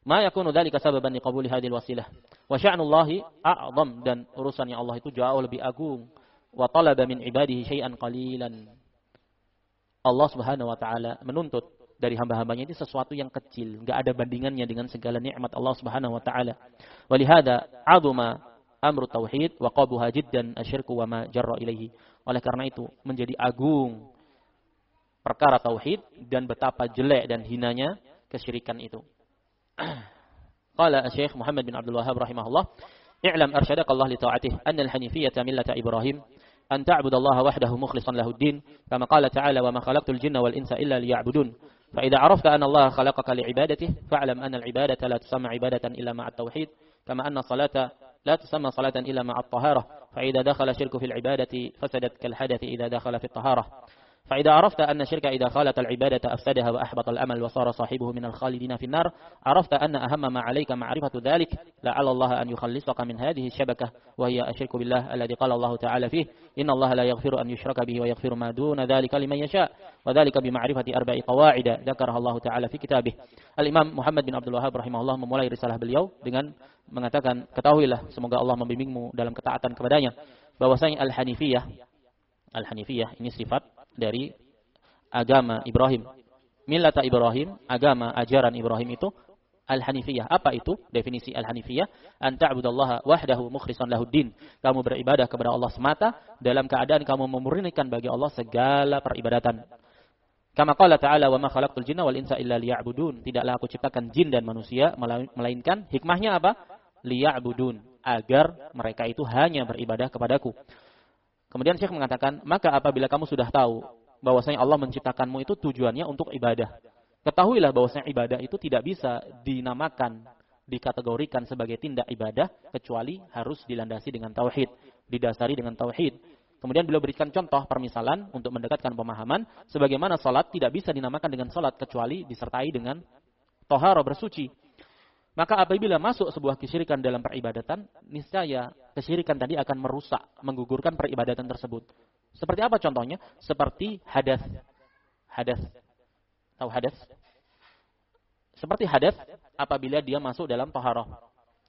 Ma yakunu dzalika sababan liqabuli hadhil wasilah. Wa sya'nullahi a'zam, dan urusannya Allah itu jauh lebih agung. Wa talaba min ibadihi syai'an qalilan. Allah Subhanahu wa taala menuntut dari hamba-hambanya itu sesuatu yang kecil, enggak ada bandingannya dengan segala nikmat Allah Subhanahu wa taala. Wa lihada 'azuma amru tauhid wa qabuha jiddan asyirku wa ma jarra ilaihi. Oleh karena itu menjadi agung perkara tauhid dan betapa jelek dan hinanya kesyirikan itu. Qala Syekh Muhammad bin Abdul Wahhab rahimahullah, "I'lam arsyadakallah li ta'atihi anna al-hanifiyyata millata Ibrahim, an ta'budallaha wahdahu mukhlishan lahud-din, kama qala ta'ala wa ma khalaqtul jinna wal insa illa liya'budun. Fa idza 'arafta anna Allah khalaqaka li'ibadatihi, fa'lam anna al-ibadata la tusamma ibadatan illa ma'a at-tauhid, kama anna salata لا تسمى صلاة إلا مع الطهارة فإذا دخل الشرك في العبادة فسدت كالحدث إذا دخل في الطهارة فإذا عرفت أن الشرك إذا خالط العبادة أفسدها وأحبط الأمل وصار صاحبه من الخالدين في النار عرفت أن أهم ما عليك معرفة ذلك لعل الله أن يخلصك من هذه الشبكة وهي الشرك بالله الذي قال الله تعالى فيه إن الله لا يغفر أن يشرك به ويغفر ما دون ذلك لمن يشاء وذلك بمعرفة 4 قواعد ذكرها الله تعالى في كتابه. Al-Imam Muhammad bin Abdul Wahhab rahimahullah memulai risalah beliau dengan mengatakan, ketahuilah semoga Allah membimbingmu dalam ketaatan kepadanya, bahwasanya Al-Hanifiyah ini sifat dari agama Ibrahim. Millata Ibrahim, agama ajaran Ibrahim itu Al-Hanifiyah. Apa itu definisi Al-Hanifiyah? An ta'budallaha wahdahu mukhlishan lahuddin. Kamu beribadah kepada Allah semata dalam keadaan kamu memurnikan bagi Allah segala peribadatan. Kama qala ta'ala wa ma khalaqtul jinna wal insa illa liya'budun. Tidaklah aku ciptakan jin dan manusia melainkan hikmahnya apa? Liya'budun, agar mereka itu hanya beribadah kepadaku. Kemudian Syekh mengatakan, maka apabila kamu sudah tahu bahwasanya Allah menciptakanmu itu tujuannya untuk ibadah, ketahuilah bahwasanya ibadah itu tidak bisa dinamakan, dikategorikan sebagai tindak ibadah kecuali harus dilandasi dengan tauhid, didasari dengan tauhid. Kemudian beliau berikan contoh permisalan untuk mendekatkan pemahaman, sebagaimana salat tidak bisa dinamakan dengan salat kecuali disertai dengan taharah, bersuci. Maka apabila masuk sebuah kesyirikan dalam peribadatan, niscaya kesyirikan tadi akan merusak, menggugurkan peribadatan tersebut. Seperti apa contohnya? Seperti hadas. Hadas. Tahu hadas? Seperti hadas apabila dia masuk dalam taharah.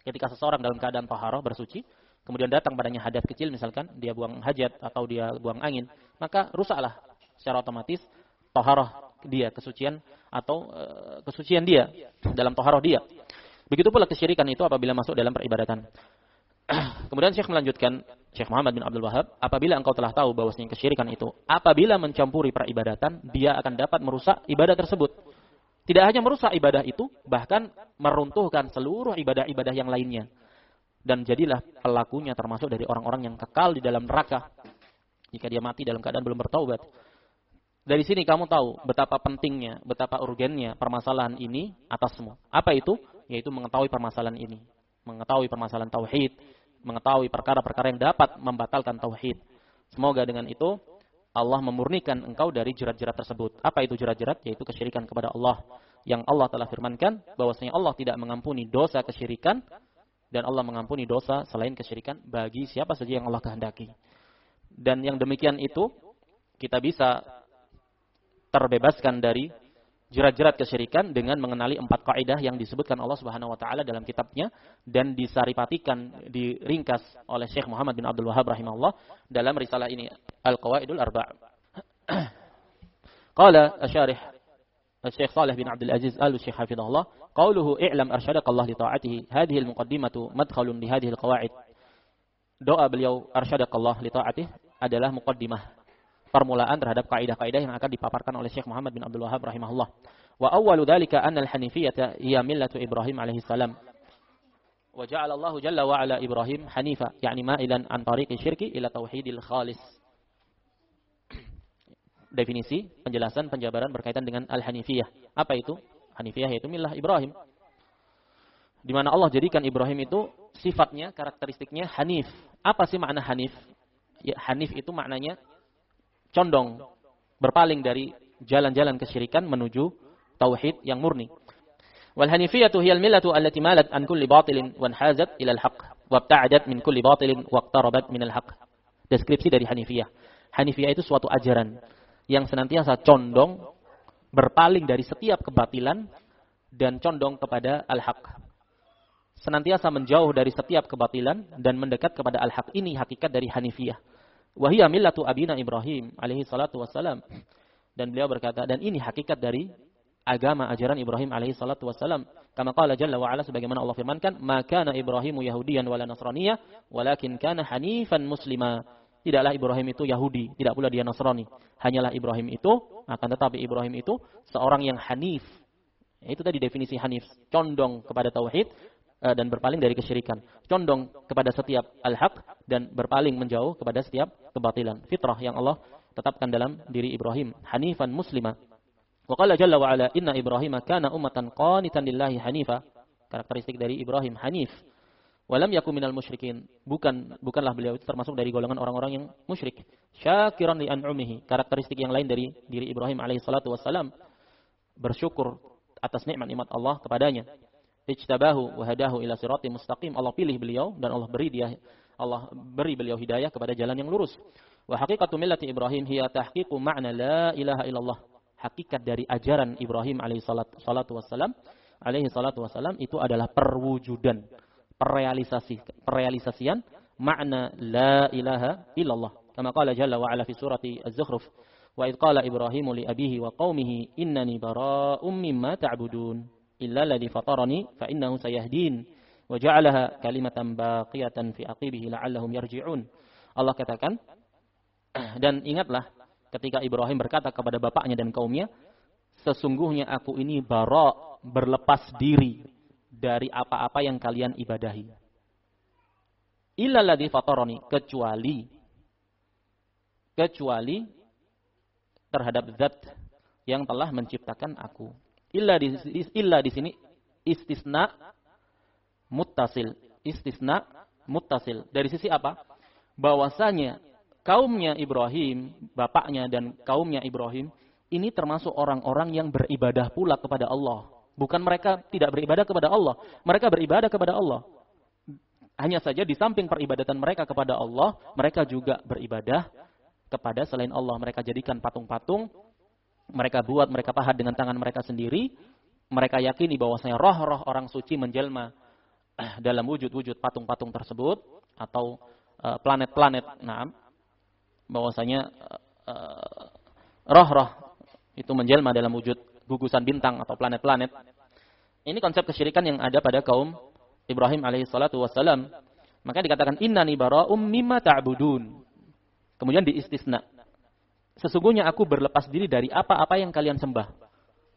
Ketika seseorang dalam keadaan taharah bersuci, kemudian datang padanya hadas kecil, misalkan dia buang hajat atau dia buang angin, maka rusaklah secara otomatis taharah dia, kesucian atau kesucian dia dalam taharah dia. Begitu pula kesyirikan itu apabila masuk dalam peribadatan. Kemudian Syekh melanjutkan, Syekh Muhammad bin Abdul Wahhab, apabila engkau telah tahu bahwasanya kesyirikan itu apabila mencampuri peribadatan, dia akan dapat merusak ibadah tersebut. Tidak hanya merusak ibadah itu, bahkan meruntuhkan seluruh ibadah-ibadah yang lainnya. Dan jadilah pelakunya termasuk dari orang-orang yang kekal di dalam neraka jika dia mati dalam keadaan belum bertaubat. Dari sini kamu tahu betapa pentingnya, betapa urgennya permasalahan ini atasmu. Apa itu? Yaitu mengetahui permasalahan ini. Mengetahui permasalahan tauhid, mengetahui perkara-perkara yang dapat membatalkan tauhid. Semoga dengan itu Allah memurnikan engkau dari jerat-jerat tersebut. Apa itu jerat-jerat? Yaitu kesyirikan kepada Allah. Yang Allah telah firmankan bahwasanya Allah tidak mengampuni dosa kesyirikan dan Allah mengampuni dosa selain kesyirikan bagi siapa saja yang Allah kehendaki. Dan yang demikian itu kita bisa terbebaskan dari jerat-jerat kesyirikan dengan mengenali 4 kaidah yang disebutkan Allah Subhanahu wa taala dalam kitabnya dan disaripatikan, diringkas oleh Syekh Muhammad bin Abdul Wahhab rahimahullah dalam risalah ini, Al-Qawaidul Arba'. Qala asy-syarih Syekh Shalih bin Abdul Aziz Al-Syekh hafizahullah, qauluhu i'lam arsyadakallah li ta'atihi, hadhihi al-muqaddimatu madkhalun li hadhihi al-qawaid. Doa beliau arsyadakallah li ta'atihi adalah muqaddimah, permulaan terhadap kaidah-kaidah yang akan dipaparkan oleh Syekh Muhammad bin Abdul Wahhab rahimahullah. Wa awwalu dzalika anna al-hanifiyata hiya millatu Ibrahim alaihi salam. Wa ja'ala Allah jalla wa ala Ibrahim hanifa, yani ma'ilan an tariqi syirki ila tauhidil khalis. Definisi, penjelasan, penjabaran berkaitan dengan al-hanifiyah. Apa itu? Hanifiyah yaitu millah Ibrahim. Di mana Allah jadikan Ibrahim itu sifatnya, karakteristiknya hanif. Apa sih makna hanif? Ya, hanif itu maknanya condong, berpaling dari jalan-jalan kesyirikan menuju tauhid yang murni. Wal hanifiyatu hiyal millatu allati malat an kulli batilin wa anhazat ila al-haq wa ibta'adat min kulli batilin wa iqtarabat min al-haq. Deskripsi dari hanifiyah. Hanifiyah itu suatu ajaran yang senantiasa condong, berpaling dari setiap kebatilan dan condong kepada al-haq. Senantiasa menjauh dari setiap kebatilan dan mendekat kepada al-haq. Ini hakikat dari hanifiyah. Wahia millatu abina Ibrahim alaihi salatu wassalam. Dan beliau berkata, dan ini hakikat dari agama ajaran Ibrahim alaihi salatu wassalam. Kama qala jalla wa ala, sebagaimana Allah firmankan, ma kana Ibrahimu yahudiyan wala nasraniyya walakin kana hanifan muslima. Tidaklah Ibrahim itu Yahudi, tidak pula dia Nasrani. Hanyalah Ibrahim itu, akan tetapi Ibrahim itu seorang yang hanif. Itu tadi definisi hanif, condong kepada tauhid dan berpaling dari kesyirikan. Condong kepada setiap al-haq dan berpaling menjauh kepada setiap kebatilan. Fitrah yang Allah tetapkan dalam diri Ibrahim, hanifan muslima. Wa qala jalla wa ala, inna Ibrahim kana ummatan qanitan lillahi hanifa. Karakteristik dari Ibrahim hanif. Walam yakum minal musyrikin. Bukanlah beliau itu termasuk dari golongan orang-orang yang musyrik. Syakiran li an'umihi. Karakteristik yang lain dari diri Ibrahim alaihi salatu wassalam, bersyukur atas nikmat-nikmat Allah kepadanya. Ijtabahu wa hadahu ila siratim mustaqim. Allah pilih beliau dan Allah beri beliau hidayah kepada jalan yang lurus. Wa haqiqatu millati Ibrahim hiya tahqiqu ma'na la ilaha illallah. Hakikat dari ajaran Ibrahim alaihi salatu wassalam itu adalah perwujudan, perrealisasian makna la ilaha illallah. Kama qala jalla wa ala fi surati Az-Zukhruf, wa idh qala Ibrahimu li abihi wa qaumihi innani bara'um mimma ta'budun illa alladhi fatarani fa innahu sayahdin wa ja'alaha kalimatan baqiyatan fi aqibihi la'allahum yarji'un. Allah katakan, dan ingatlah ketika Ibrahim berkata kepada bapaknya dan kaumnya, sesungguhnya aku ini berlepas diri dari apa-apa yang kalian ibadahi. Illa alladhi fatarani, kecuali terhadap zat yang telah menciptakan aku. Illa di sini istisna muttasil. Dari sisi apa? Bahwasanya kaumnya Ibrahim, bapaknya dan kaumnya Ibrahim, ini termasuk orang-orang yang beribadah pula kepada Allah. Bukan mereka tidak beribadah kepada Allah. Mereka beribadah kepada Allah. Hanya saja di samping peribadatan mereka kepada Allah, mereka juga beribadah kepada selain Allah. Mereka jadikan patung-patung, mereka pahat dengan tangan mereka sendiri. Mereka yakini bahwasanya roh-roh orang suci menjelma dalam wujud-wujud patung-patung tersebut, atau planet-planet. Bahwasanya roh-roh itu menjelma dalam wujud gugusan bintang atau planet-planet. Ini konsep kesyirikan yang ada pada kaum Ibrahim alaihi salatu wassalam. Maka dikatakan innani bara'um mimma ta'budun. Kemudian diistisna. Sesungguhnya aku berlepas diri dari apa-apa yang kalian sembah.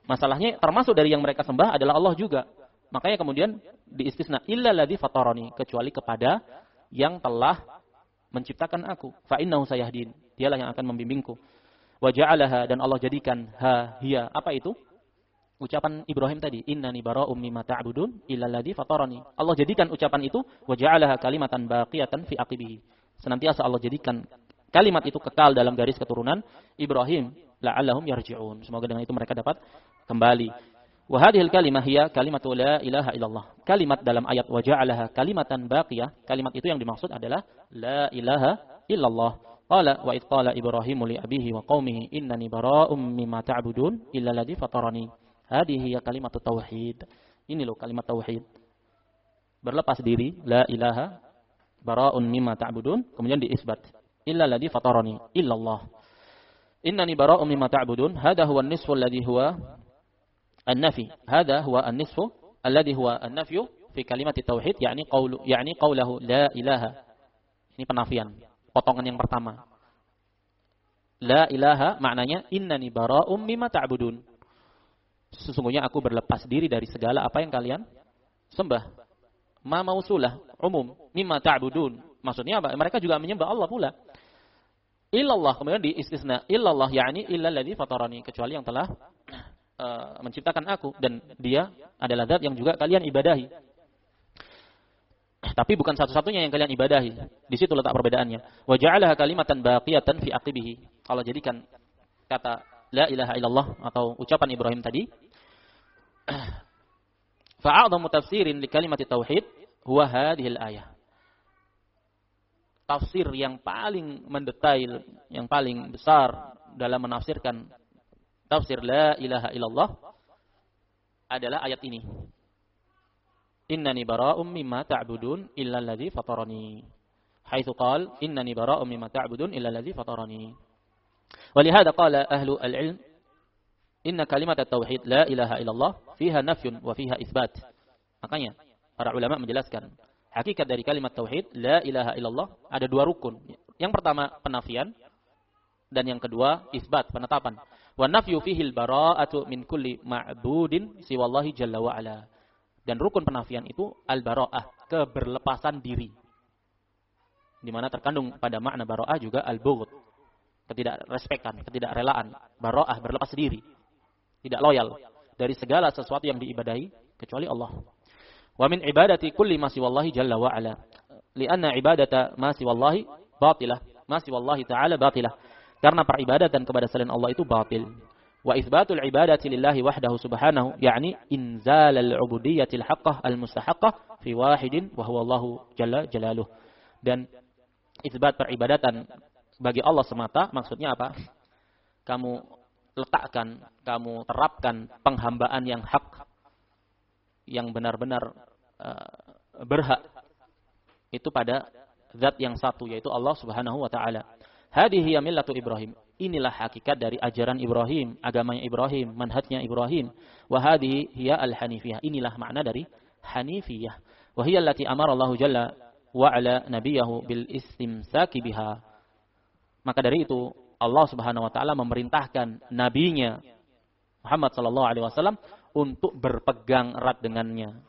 Masalahnya termasuk dari yang mereka sembah adalah Allah juga. Makanya kemudian diistisna illa alladzi fatarani, kecuali kepada yang telah menciptakan aku. Fa innahu sayahdin. Dialah yang akan membimbingku. Wa ja'alaha, dan Allah jadikan hiya. Apa itu? Ucapan Ibrahim tadi, innani bara'um mimma ta'budun illa alladzi fatarani. Allah jadikan ucapan itu wa ja'alaha kalimatan baqiyatan fi aqibihi. Senantiasa Allah jadikan kalimat itu kekal dalam garis keturunan Ibrahim, la'allahum yarji'un. Semoga dengan itu mereka dapat kembali. Wa hadhil kalimah hiya kalimatu la ilaha illallah. Kalimat dalam ayat wa ja'alaha kalimatan baqiyah, kalimat itu yang dimaksud adalah la ilaha illallah. Qala wa idh qala Ibrahimu li abihi wa qaumihi innani bara'um mimma ta'budun illa alladzi fatarani. Hadhihi hiya kalimatu tauhid. Ini loh kalimat tauhid. Berlepas diri, la ilaha, bara'un mimma ta'budun, kemudian diisbat. Illa alladzi fatarani, illallah. Innani bara'um mimma ta'budun, hadha huwa an-nisfu alladhi huwa an-nafi. Hadha huwa an-nisfu alladhi huwa an-nafyu fi kalimat tauhid, yakni qawluhu la ilaha. Ini penafian, potongan yang pertama. La ilaha maknanya innani bara'um mimma ta'budun. Sesungguhnya aku berlepas diri dari segala apa yang kalian sembah. Ma mausulah, umum. Mimma ta'budun. Maksudnya apa? Mereka juga menyembah Allah pula. Illallah, kemudian diistisna. Illallah, yakni illalladzi fatarani. Kecuali yang telah menciptakan aku. Dan dia adalah zat yang juga kalian ibadahi. Tapi bukan satu-satunya yang kalian ibadahi. Di situ letak perbedaannya. Wa ja'alaha kalimatan baqiyatan fi aqibihi. Kalau jadikan kata la ilaha illallah atau ucapan Ibrahim tadi, fa'a'dhamu tafsirin li kalimati tauhid huwa hadhil ayah. Tafsir yang paling mendetail, yang paling besar dalam menafsirkan tafsir la ilaha illallah adalah ayat ini. Innani bara'um mimma ta'budun illa alladzi fatarani. Haitsu qala innani bara'um mimma ta'budun illa alladzi fatarani. ولهذا قال أهل العلم إن كلمة التوحيد لا إله إلا الله فيها نفي وفيها إثبات. Makanya para ulama menjelaskan hakikat dari kalimat tauhid la ilaha illallah ada dua rukun. Yang pertama penafian dan yang kedua isbat, penetapan. Wa nafyu fihi al-bara'atu min kulli ma'budin siwallahi jalla wa ala. Dan rukun penafian itu al-bara'ah, keberlepasan diri. Di mana terkandung pada makna bara'ah juga al-bughd, ketidakrespekan, ketidakrelaan. Bara'ah, berlepas diri, tidak loyal dari segala sesuatu yang diibadahi kecuali Allah. Wa min ibadati kulli ma siwallahi jalla wa ala. Lianna ibadata ma siwallahi batilah. Ma siwallahi ta'ala batilah. Karena peribadatan kepada selain Allah itu batil. Wa itsbatul ibadati lillahi wahdahu subhanahu, yakni inzal al-ubudiyyati al-haqqah al-mustahaqqah fi wahidin wa huwa Allahu jalla jalaluh. Dan itsbat peribadatan bagi Allah semata, maksudnya apa? Kamu letakkan, kamu terapkan penghambaan yang hak, yang benar-benar berhak itu pada zat yang satu, yaitu Allah Subhanahu wa taala. Hadhihi millatu Ibrahim. Inilah hakikat dari ajaran Ibrahim, agamanya Ibrahim, manhajnya Ibrahim. Wa hadhihi hiya al-hanifiyah. Inilah makna dari hanifiyah. Wa hiya allati amara Allah jalla wa ala nabiyahu bil istimsaki biha. Maka dari itu Allah Subhanahu wa taala memerintahkan nabinya Muhammad sallallahu alaihi wasallam untuk berpegang erat dengannya,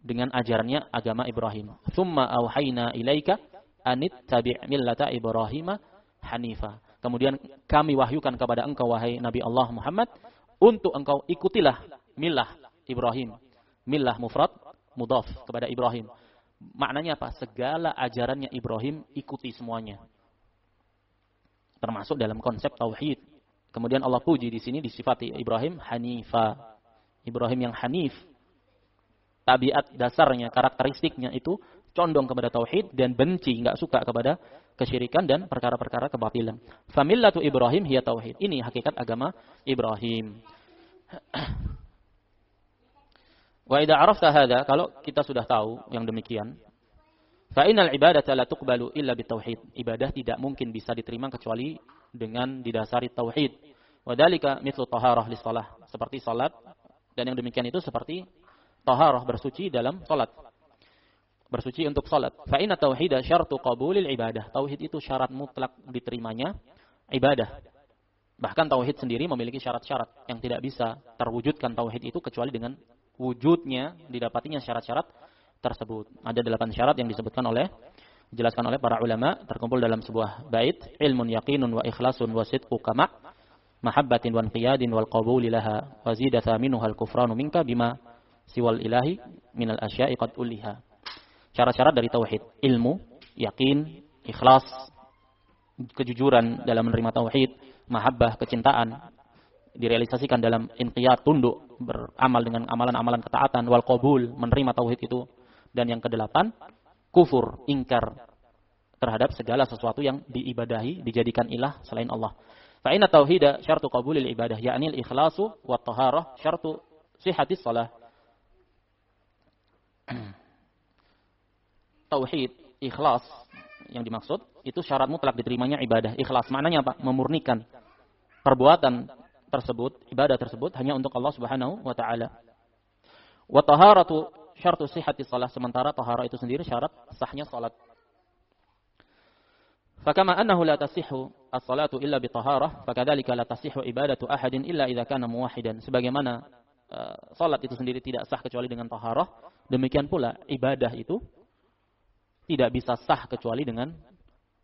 dengan ajarannya agama Ibrahim. Tsumma auhayna ilaika anittabi' millata Ibrahim hanifa. Kemudian kami wahyukan kepada engkau wahai Nabi Allah Muhammad untuk engkau ikutilah millah Ibrahim. Millah mufrad mudhaf kepada Ibrahim. Maknanya apa? Segala ajarannya Ibrahim ikuti semuanya. Termasuk dalam konsep tauhid. Kemudian Allah puji di sini disifati Ibrahim hanifa. Ibrahim yang hanif. Tabiat dasarnya, karakteristiknya itu condong kepada tauhid dan benci, enggak suka kepada kesyirikan dan perkara-perkara kebatilan. Famillatu Ibrahim hiya tauhid. Ini hakikat agama Ibrahim. Wa idza arafta hadza, kalau kita sudah tahu yang demikian, fa innal ibadata la tuqbalu illa bitauhid. Ibadah tidak mungkin bisa diterima kecuali dengan didasari tauhid. Wa dzalika mithlu taharah lis shalah, seperti salat, dan yang demikian itu seperti taharah, bersuci dalam salat. Bersuci untuk salat. Fa inna tauhida syartu qabulil ibadah. Tauhid itu syarat mutlak diterimanya ibadah. Bahkan tauhid sendiri memiliki syarat-syarat yang tidak bisa terwujudkan tauhid itu kecuali dengan wujudnya, didapatinya syarat-syarat tersebut. Ada 8 syarat yang dijelaskan oleh para ulama, terkumpul dalam sebuah bait, ilmun yaqinun wa ikhlasun wa sidqu kama mahabbatin wa inqiyadin wal qabuli laha wa zidata minuhal kufranu minka bima siwal ilahi minal asya'i qad uliha. Syarat-syarat dari tauhid: ilmu, yakin, ikhlas, kejujuran dalam menerima tauhid, mahabbah, kecintaan, direalisasikan dalam inqiyad, tunduk, beramal dengan amalan-amalan ketaatan, wal qabul, menerima tauhid itu. Dan yang ke-8, kufur, ingkar terhadap segala sesuatu yang diibadahi, dijadikan ilah selain Allah. Fa inna tauhida syartu qabulil ibadah, yakni al-ikhlasu wa taharah syartu sihhatis shalah. Tauhid, ikhlas yang dimaksud itu syarat mutlak diterimanya ibadah. Ikhlas maknanya apa? Memurnikan perbuatan tersebut, ibadah tersebut hanya untuk Allah Subhanahu wa taala. Wa taharatu syartu sihhatis shalah, sementara taharah itu sendiri syarat sahnya salat. Fakama annahu la tasihhu as-salatu illa bi taharah, fakadzalika la tasihhu ibadatu ahadin illa idza kana muwahhidan. Sebagaimana salat itu sendiri tidak sah kecuali dengan taharah, demikian pula ibadah itu tidak bisa sah kecuali dengan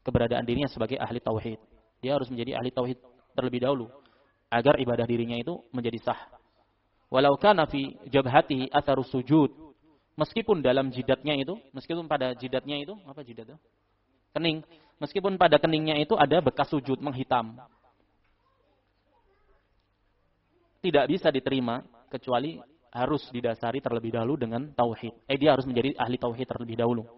keberadaan dirinya sebagai ahli tauhid. Dia harus menjadi ahli tauhid terlebih dahulu agar ibadah dirinya itu menjadi sah. Walau kana fi jabhatihi atharus sujud, meskipun dalam jidatnya itu, meskipun pada jidatnya itu, apa jidat itu? Kening. Meskipun pada keningnya itu ada bekas sujud menghitam. Tidak bisa diterima kecuali harus didasari terlebih dahulu dengan tauhid. Dia harus menjadi ahli tauhid terlebih dahulu.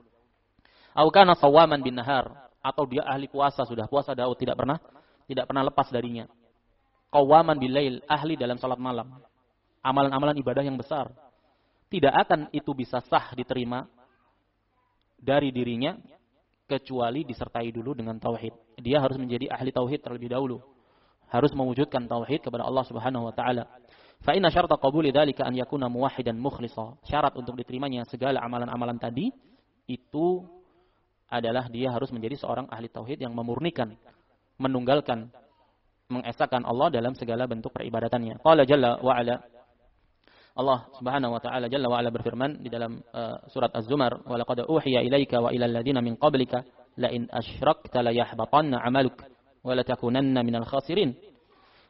Au kana shawaman bin nahar, atau dia ahli puasa, sudah puasa Daud tidak pernah lepas darinya. Qawaman bil lail, ahli dalam salat malam. Amalan-amalan ibadah yang besar. Tidak akan itu bisa sah diterima dari dirinya kecuali disertai dulu dengan tauhid. Dia harus menjadi ahli tauhid terlebih dahulu. Harus mewujudkan tauhid kepada Allah Subhanahu wa taala. Fa inna syarta qabuli dzalika an yakuna muwahhidan mukhlisa. Syarat untuk diterimanya segala amalan-amalan tadi itu adalah dia harus menjadi seorang ahli tauhid yang memurnikan, menunggalkan, mengesahkan Allah dalam segala bentuk peribadatannya. Qala jalla wa ala, Allah Subhanahu wa taala jalla wa ala berfirman di dalam surat Az-Zumar, "Wa laqad uhiya ilaika wa ilal ladzina min qablika la in asyrakta la yahbatanna 'amaluk wa la takunanna minal khasirin.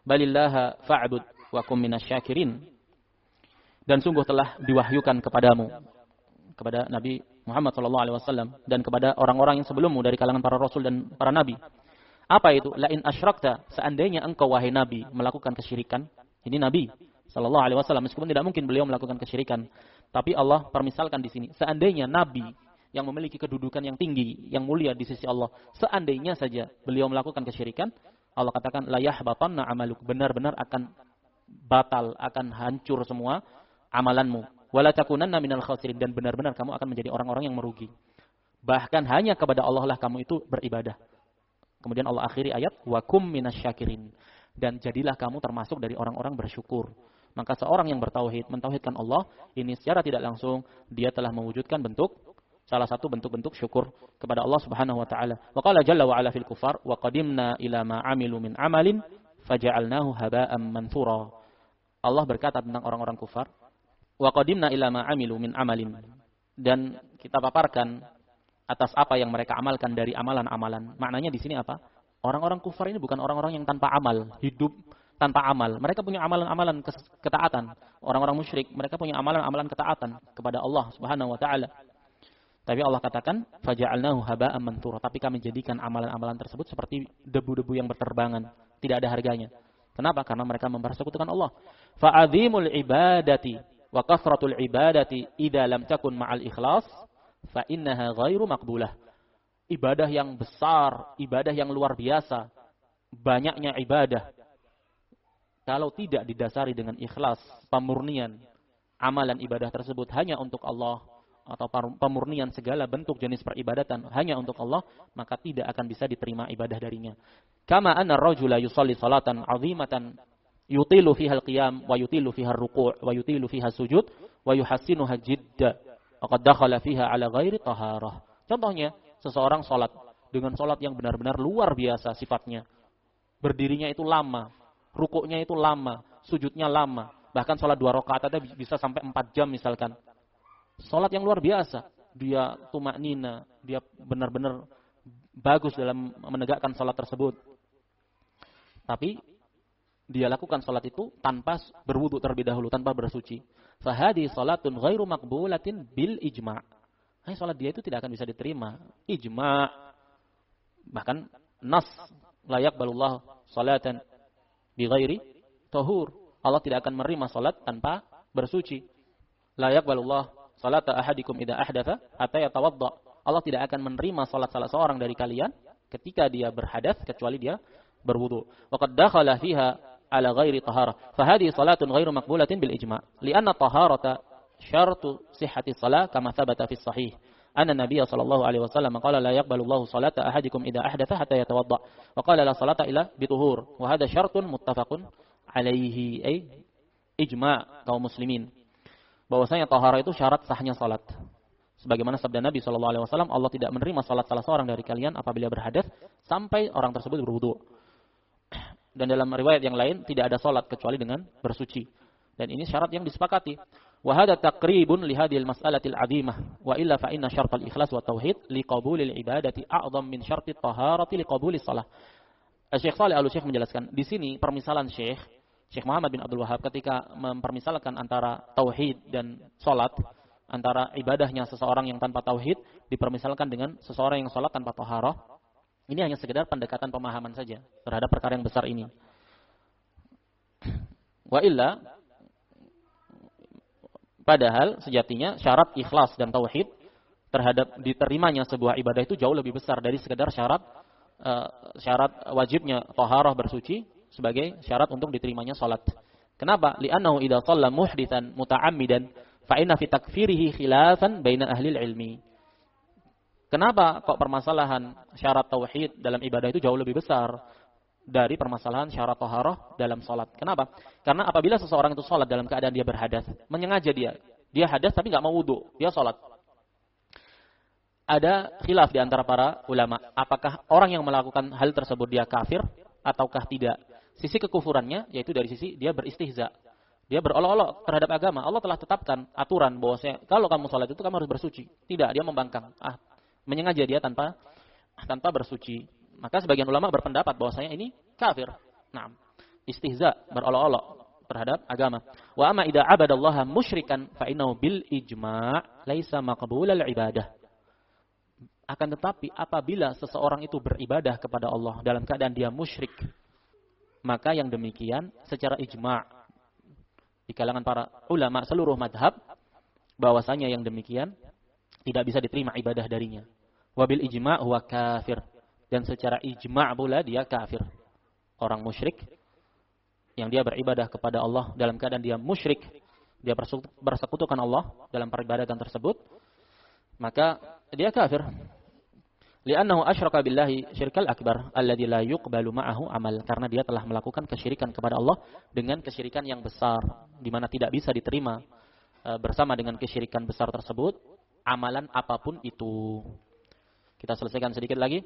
Balillaha fa'bud wa kum minasy syakirin." Dan sungguh telah diwahyukan kepadamu kepada Nabi Muhammad SAW dan kepada orang-orang yang sebelummu dari kalangan para rasul dan para nabi. Apa itu? La in asyrakta, seandainya engkau wahai nabi melakukan kesyirikan. Ini Nabi SAW, meskipun tidak mungkin beliau melakukan kesyirikan, tapi Allah permisalkan di sini. Seandainya nabi yang memiliki kedudukan yang tinggi, yang mulia di sisi Allah, seandainya saja beliau melakukan kesyirikan, Allah katakan la yahbatanna amaluk, benar-benar akan batal, akan hancur semua amalanmu. Wala takunanna minal khasirin, dan benar-benar kamu akan menjadi orang-orang yang merugi. Bahkan hanya kepada Allah lah kamu itu beribadah. Kemudian Allah akhiri ayat wa kum minasyakirin, dan jadilah kamu termasuk dari orang-orang bersyukur. Maka seorang yang bertauhid, mentauhidkan Allah, ini secara tidak langsung dia telah mewujudkan salah satu bentuk-bentuk syukur kepada Allah Subhanahu wa taala. Wa qala jalla wa ala fil kufar wa qadimna ila ma amilu min amalin faja'alnahu haba'an manthura. Allah berkata tentang orang-orang kufar, wa qadimna ila ma amilu min amalin, dan kita paparkan atas apa yang mereka amalkan dari amalan-amalan. Maknanya di sini apa? Orang-orang kufar ini bukan orang-orang yang tanpa amal, hidup tanpa amal. Mereka punya amalan-amalan ketaatan. Orang-orang musyrik, mereka punya amalan-amalan ketaatan kepada Allah Subhanahu wa taala. Tapi Allah katakan faja'alnahu haba'an manthura, tapi kami jadikan amalan-amalan tersebut seperti debu-debu yang berterbangan, tidak ada harganya. Kenapa? Karena mereka mempersekutukan Allah. Fa'azimul ibadati wa kasratul ibadati idza lam takun ma'al ikhlas fa innaha ghairu maqbulah. Ibadah yang besar, ibadah yang luar biasa, banyaknya ibadah, kalau tidak didasari dengan ikhlas, pemurnian, amalan ibadah tersebut hanya untuk Allah, atau pemurnian segala bentuk jenis peribadatan hanya untuk Allah, maka tidak akan bisa diterima ibadah darinya. Kama anna ar-rajula yusalli salatan 'azimatan yutilu fiha al-qiyam wa yutilu fiha ar-ruku' wa yutilu fiha sujud wa yuhassinuha jidda wa qad dakhala fiha 'ala ghairi taharah. Contohnya, seseorang salat dengan salat yang benar-benar luar biasa sifatnya. Berdirinya itu lama, rukuknya itu lama, sujudnya lama, bahkan salat 2 rakaat aja bisa sampai 4 jam misalkan. Salat yang luar biasa, dia tumaknina, dia benar-benar bagus dalam menegakkan salat tersebut. Tapi dia lakukan salat itu tanpa berwudu terlebih dahulu, tanpa bersuci. Fahadi salatun ghairu maqbulatin bil ijma'. Salat dia itu tidak akan bisa diterima. Ijma'. Bahkan nas la yaqbalullahu salatan bi ghairi tahur. Allah tidak akan menerima salat tanpa bersuci. La yaqbalullahu salata ahadikum idza ahdatha hatta yatawadda. Allah tidak akan menerima salat salah seorang dari kalian ketika dia berhadas kecuali dia berwudu. Wa qad dakhala fiha ala ghairi taharah. Fa hadhihi salatun ghairu maqbulatin bil ijma'. Li'anna taharata syartu sihhati shalah kama thabata fi sahih. Anna Nabiy sallallahu alaihi wasallam qala la yaqbalu Allahu salata ahadikum idza ahdatha hatta yatawadda. Wa qala la salata illa bituhur. Wa hadha syartun muttafaqun alaihi, ay ijma' kaum muslimin. Bahwasanya taharah itu syarat sahnya salat. Sebagaimana sabda Nabi SAW, Allah tidak menerima salat salah seorang dari kalian apabila berhadas sampai orang tersebut berwudu. Dan dalam riwayat yang lain tidak ada salat kecuali dengan bersuci. Dan ini syarat yang disepakati. Wa hadha taqribun li hadhil mas'alatil 'azimah wa illa fa inna syartal ikhlas wa tauhid li qabulil ibadati a'zam min syartit taharati li qabulis shalah. Syekh Shalih Al-Utsaimin menjelaskan di sini permisalan Syekh Muhammad bin Abdul Wahab ketika mempermisalkan antara tauhid dan salat, antara ibadahnya seseorang yang tanpa tauhid dipermisalkan dengan seseorang yang salat tanpa taharah. Ini hanya sekedar pendekatan pemahaman saja terhadap perkara yang besar ini. Wa illa, padahal sejatinya syarat ikhlas dan tauhid terhadap diterimanya sebuah ibadah itu jauh lebih besar dari sekedar syarat wajibnya taharah bersuci sebagai syarat untuk diterimanya salat. Kenapa? Li'annahu idza shalla muhditsan muta'ammidan fa inna fi takfirihi khilafan baina ahli ilmi. Kenapa kok permasalahan syarat tauhid dalam ibadah itu jauh lebih besar dari permasalahan syarat taharah dalam salat? Kenapa? Karena apabila seseorang itu salat dalam keadaan dia berhadas, menyengaja dia hadas tapi enggak mau wudu, dia salat. Ada khilaf di antara para ulama, apakah orang yang melakukan hal tersebut dia kafir ataukah tidak? Sisi kekufurannya yaitu dari sisi dia beristihza. Dia berolok-olok terhadap agama. Allah telah tetapkan aturan bahwasanya kalau kamu salat itu kamu harus bersuci. Tidak, dia membangkang. Menyengaja dia tanpa bersuci. Maka sebagian ulama berpendapat bahwasanya ini kafir. Nah, istihza, berolok-olok. terhadap agama. Wa amma idza abadallaha musyrikan fa innahu bil ijma' laisa maqbulal ibadah. Akan tetapi apabila seseorang itu beribadah kepada Allah dalam keadaan dia musyrik, maka yang demikian secara ijma' di kalangan para ulama seluruh madhab bahwasanya yang demikian tidak bisa diterima ibadah darinya. Wabil ijma' huwa kafir, dan secara ijma' pula dia kafir. Orang musyrik yang dia beribadah kepada Allah dalam keadaan dia musyrik, dia bersekutukan Allah dalam peribadatan tersebut, maka dia kafir. Li'annahu asyraka billahi syirkal akbar alladzi la yuqbalu ma'ahu amal, karena dia telah melakukan kesyirikan kepada Allah dengan kesyirikan yang besar di mana tidak bisa diterima bersama dengan kesyirikan besar tersebut amalan apapun itu. Kita selesaikan sedikit lagi.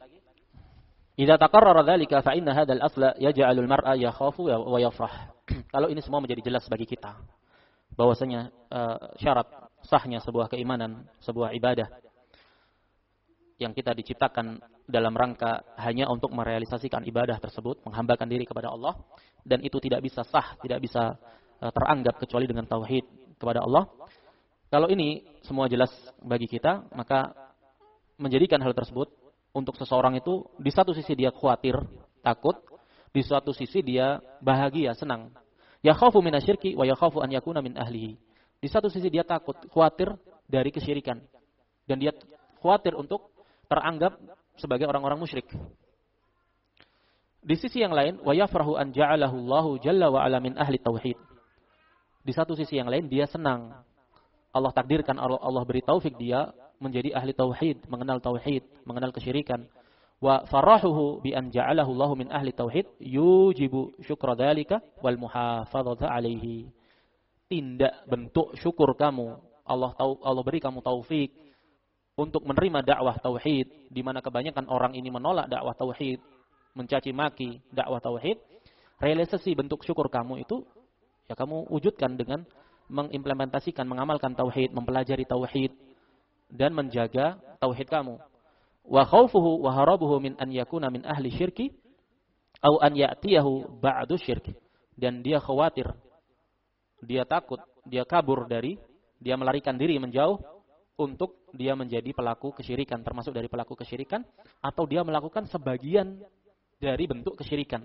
Idza taqarrara dzalika fa inna hadzal asla yaj'alul mar'a yakhafu wa yafrah. Kalau ini semua menjadi jelas bagi kita bahwasanya syarat sahnya sebuah keimanan, sebuah ibadah yang kita diciptakan dalam rangka hanya untuk merealisasikan ibadah tersebut, menghambakan diri kepada Allah, dan itu tidak bisa sah, tidak bisa teranggap kecuali dengan tauhid kepada Allah. Kalau ini semua jelas bagi kita, maka menjadikan hal tersebut untuk seseorang itu di satu sisi dia khawatir, takut, di satu sisi dia bahagia, senang. Ya khafu minasyirki wa ya khafu an yakuna min ahlihi. Di satu sisi dia takut, khawatir dari kesyirikan, dan dia khawatir untuk teranggap sebagai orang-orang musyrik. Di sisi yang lain, wa yafrahu an ja'alahu Allahu jalla wa ala min ahli tauhid. Di satu sisi yang lain dia senang. Allah takdirkan, Allah beri taufik dia menjadi ahli tauhid, mengenal tauhid, mengenal kesyirikan. Wa farahuhu bi an ja'alahu Allahu min ahli tauhid yujibu syukra dzalika wal muhafadzata alaihi. Tindak bentuk syukur kamu, Allah beri kamu taufik untuk menerima dakwah tauhid, di mana kebanyakan orang ini menolak dakwah tauhid, mencaci maki dakwah tauhid. Realisasi bentuk syukur kamu itu ya kamu wujudkan dengan mengimplementasikan, mengamalkan tauhid, mempelajari tauhid dan menjaga tauhid kamu. Wa khaufuhu wa harabuhu min an yakuna min ahli syirki au an ya'tiyahu ba'du syirki. Dan dia khawatir, dia takut, dia kabur dari, dia melarikan diri menjauh untuk dia menjadi pelaku kesyirikan, termasuk dari pelaku kesyirikan, atau dia melakukan sebagian dari bentuk kesyirikan.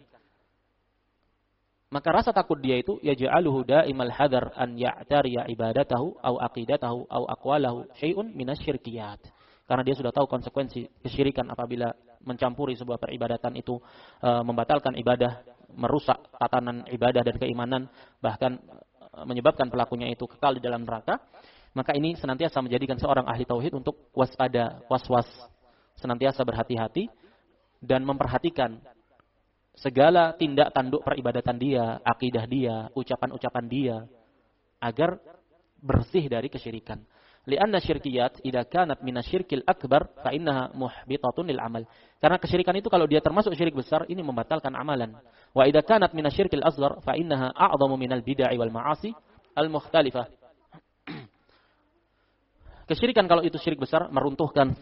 Maka rasa takut dia itu yaj'aluhu da'imal hadar an ya'tariya ibadatahu au aqidatahu au aqwalahu syai'un minasyirkiyat. Karena dia sudah tahu konsekuensi kesyirikan apabila mencampuri sebuah peribadatan itu membatalkan ibadah, merusak tatanan ibadah dan keimanan, bahkan menyebabkan pelakunya itu kekal di dalam neraka. Maka ini senantiasa menjadikan seorang ahli tauhid untuk waspada, was-was, senantiasa berhati-hati dan memperhatikan segala tindak tanduk peribadatan dia, akidah dia, ucapan-ucapan dia, agar bersih dari kesyirikan. Lianna syirkiyat idza kanat minasyirkil akbar fa innaha muhbitatun lil amal. Karena kesyirikan itu kalau dia termasuk syirik besar, ini membatalkan amalan. Wa idza kanat minasyirkil asghar fa innaha a'dhamu minal bid'ah wal ma'asi al mukhtalifah. Kesyirikan kalau itu syirik besar meruntuhkan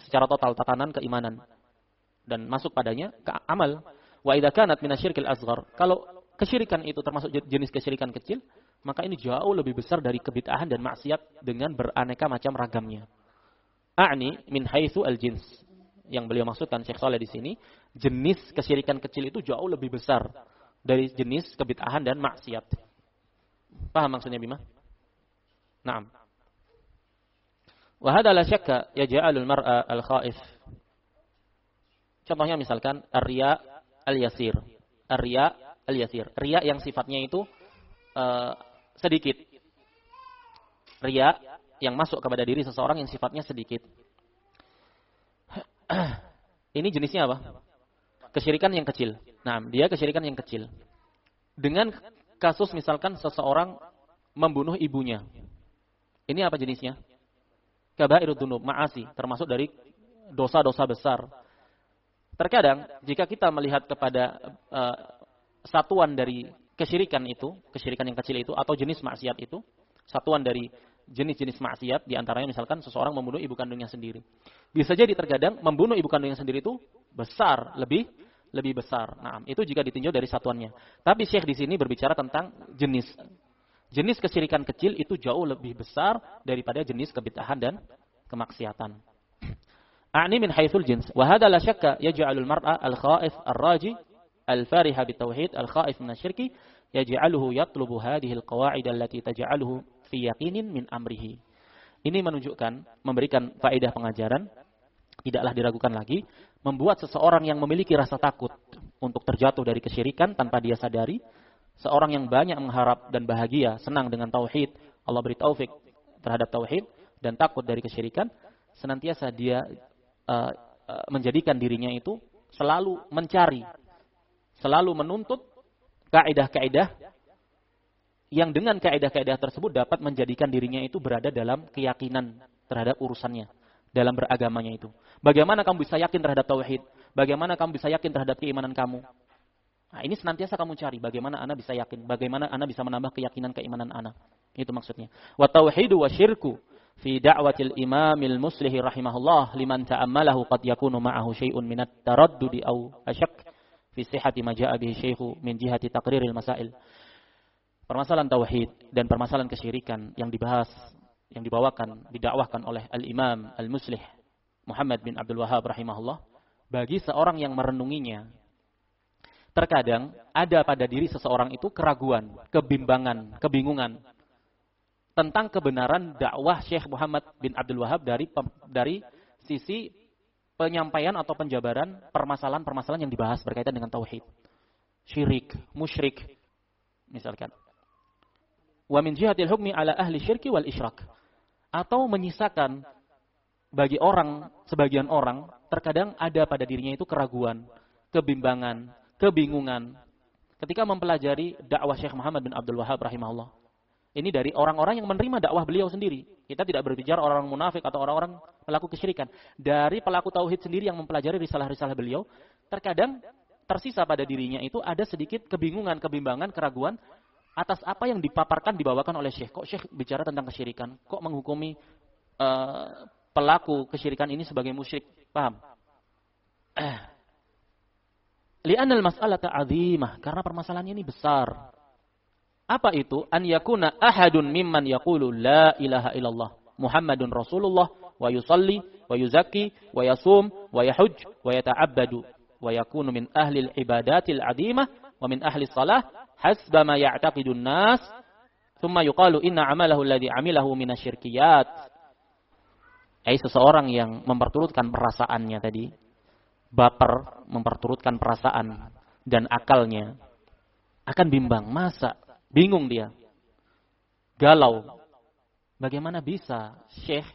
secara total tatanan keimanan dan masuk padanya ke amal. Wa idza kanat minasyirkil asghar, kalau kesyirikan itu termasuk jenis kesyirikan kecil, maka ini jauh lebih besar dari kebid'ahan dan maksiat dengan beraneka macam ragamnya. A'ni min haitsu al-jins. Yang beliau maksudkan Syekh Shalih di sini, jenis kesyirikan kecil itu jauh lebih besar dari jenis kebid'ahan dan maksiat. Paham maksudnya Bima? Naam. Wa hadza la syakka yaj'alul mar'a al-khaif. Contohnya misalkan ar-riya al-yasir. Ar-riya al-yasir. Riya yang sifatnya itu sedikit. Riya yang masuk kepada diri seseorang yang sifatnya sedikit. Ini jenisnya apa? Kesyirikan yang kecil. Nah, dia kesyirikan yang kecil. Dengan kasus misalkan seseorang membunuh ibunya. Ini apa jenisnya? Kabairud dzunub, ma'asi, termasuk dari dosa-dosa besar. Terkadang jika kita melihat kepada satuan dari kesyirikan itu, kesyirikan yang kecil itu atau jenis maksiat itu, satuan dari jenis-jenis maksiat diantaranya misalkan seseorang membunuh ibu kandungnya sendiri. Bisa jadi terkadang membunuh ibu kandungnya sendiri itu besar, lebih lebih besar. Nah, itu jika ditinjau dari satuannya. Tapi Syekh di sini berbicara tentang jenis. Jenis kesyirikan kecil itu jauh lebih besar daripada jenis kebid'ahan dan kemaksiatan. A'ni min haitsul jins. Wa hadha la syakka yaj'alul mar'a al-khaif ar-raji al-fariha bitauhid al-khaif min asy-syirki yaj'aluhu yatlubu hadhihi al-qawa'id allati taj'aluhu fi yaqinin min amrihi. Ini menunjukkan, memberikan faedah pengajaran, tidaklah diragukan lagi, membuat seseorang yang memiliki rasa takut untuk terjatuh dari kesyirikan tanpa dia sadari, seorang yang banyak mengharap dan bahagia, senang dengan tauhid, Allah beri taufik terhadap tauhid dan takut dari kesyirikan, senantiasa dia menjadikan dirinya itu selalu mencari, selalu menuntut kaidah-kaidah yang dengan kaidah-kaidah tersebut dapat menjadikan dirinya itu berada dalam keyakinan terhadap urusannya, dalam beragamanya itu. Bagaimana kamu bisa yakin terhadap tauhid? Bagaimana kamu bisa yakin terhadap keimanan kamu? Nah, ini senantiasa kamu cari. Bagaimana Anda bisa yakin? Bagaimana Anda bisa menambah keyakinan keimanan Anda? Itu maksudnya. Wa tauhidu wa syirku fi da'watil imamil muslihi rahimahullah liman ta'ammalahu qad yakunu ma'ahu syai'un minat taraddudi aw asyak fi sihhati ma ja'a bihi syaikhu min jihati taqriril masail. Permasalahan tauhid dan permasalahan kesyirikan yang dibahas, yang dibawakan, didakwahkan oleh Al-Imam Al-Muslih Muhammad bin Abdul Wahhab rahimahullah, bagi seorang yang merenunginya, terkadang ada pada diri seseorang itu keraguan, kebimbangan, kebingungan tentang kebenaran dakwah Syekh Muhammad bin Abdul Wahhab dari sisi penyampaian atau penjabaran permasalahan-permasalahan yang dibahas berkaitan dengan tauhid, syirik, musyrik, misalkan. Wa min jihatil hukmi ala ahli syirki wal isyrak. Atau menyisakan bagi orang, sebagian orang, terkadang ada pada dirinya itu keraguan, kebimbangan, kebingungan ketika mempelajari dakwah Syekh Muhammad bin Abdul Wahhab rahimahullah. Ini dari orang-orang yang menerima dakwah beliau sendiri. Kita tidak berbicara orang munafik atau orang-orang pelaku kesyirikan. Dari pelaku tauhid sendiri yang mempelajari risalah-risalah beliau, terkadang tersisa pada dirinya itu ada sedikit kebingungan, kebimbangan, keraguan atas apa yang dipaparkan, dibawakan oleh Syekh. Kok Syekh bicara tentang kesyirikan? Kok menghukumi pelaku kesyirikan ini sebagai musyrik? Paham? Li'anal mas'alata 'azimah, karena permasalahannya ini besar. Apa itu? An yakuna ahadun mimman yaqulu la ilaha illallah Muhammadun Rasulullah wa yusalli wa yuzakki wa yasum wa yahujj wa yata'abbadu wa yakunu min ahli al-ibadatil 'azimah wa min ahli salah hasba ma ya'taqidun nas thumma yuqalu inna 'amalahu alladhi 'amilahu minasyirkiyat. Seseorang yang memperturutkan perasaannya tadi, baper, memperturutkan perasaan dan akalnya, akan bimbang. Masa? Bingung dia. Galau. Bagaimana bisa Syekh,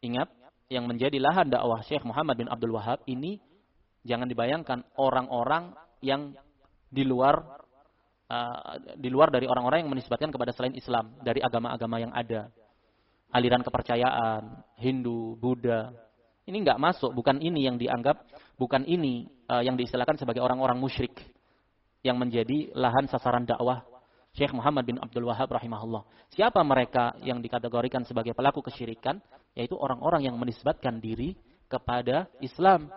ingat, yang menjadi lahan dakwah Syekh Muhammad bin Abdul Wahhab ini, jangan dibayangkan orang-orang yang di luar dari orang-orang yang menisbatkan kepada selain Islam, dari agama-agama yang ada. Aliran kepercayaan, Hindu, Buddha. Ini enggak masuk, bukan ini yang dianggap, bukan ini yang diistilahkan sebagai orang-orang musyrik yang menjadi lahan sasaran dakwah Syekh Muhammad bin Abdul Wahhab rahimahullah. Siapa mereka yang dikategorikan sebagai pelaku kesyirikan? Yaitu orang-orang yang menisbatkan diri kepada Islam.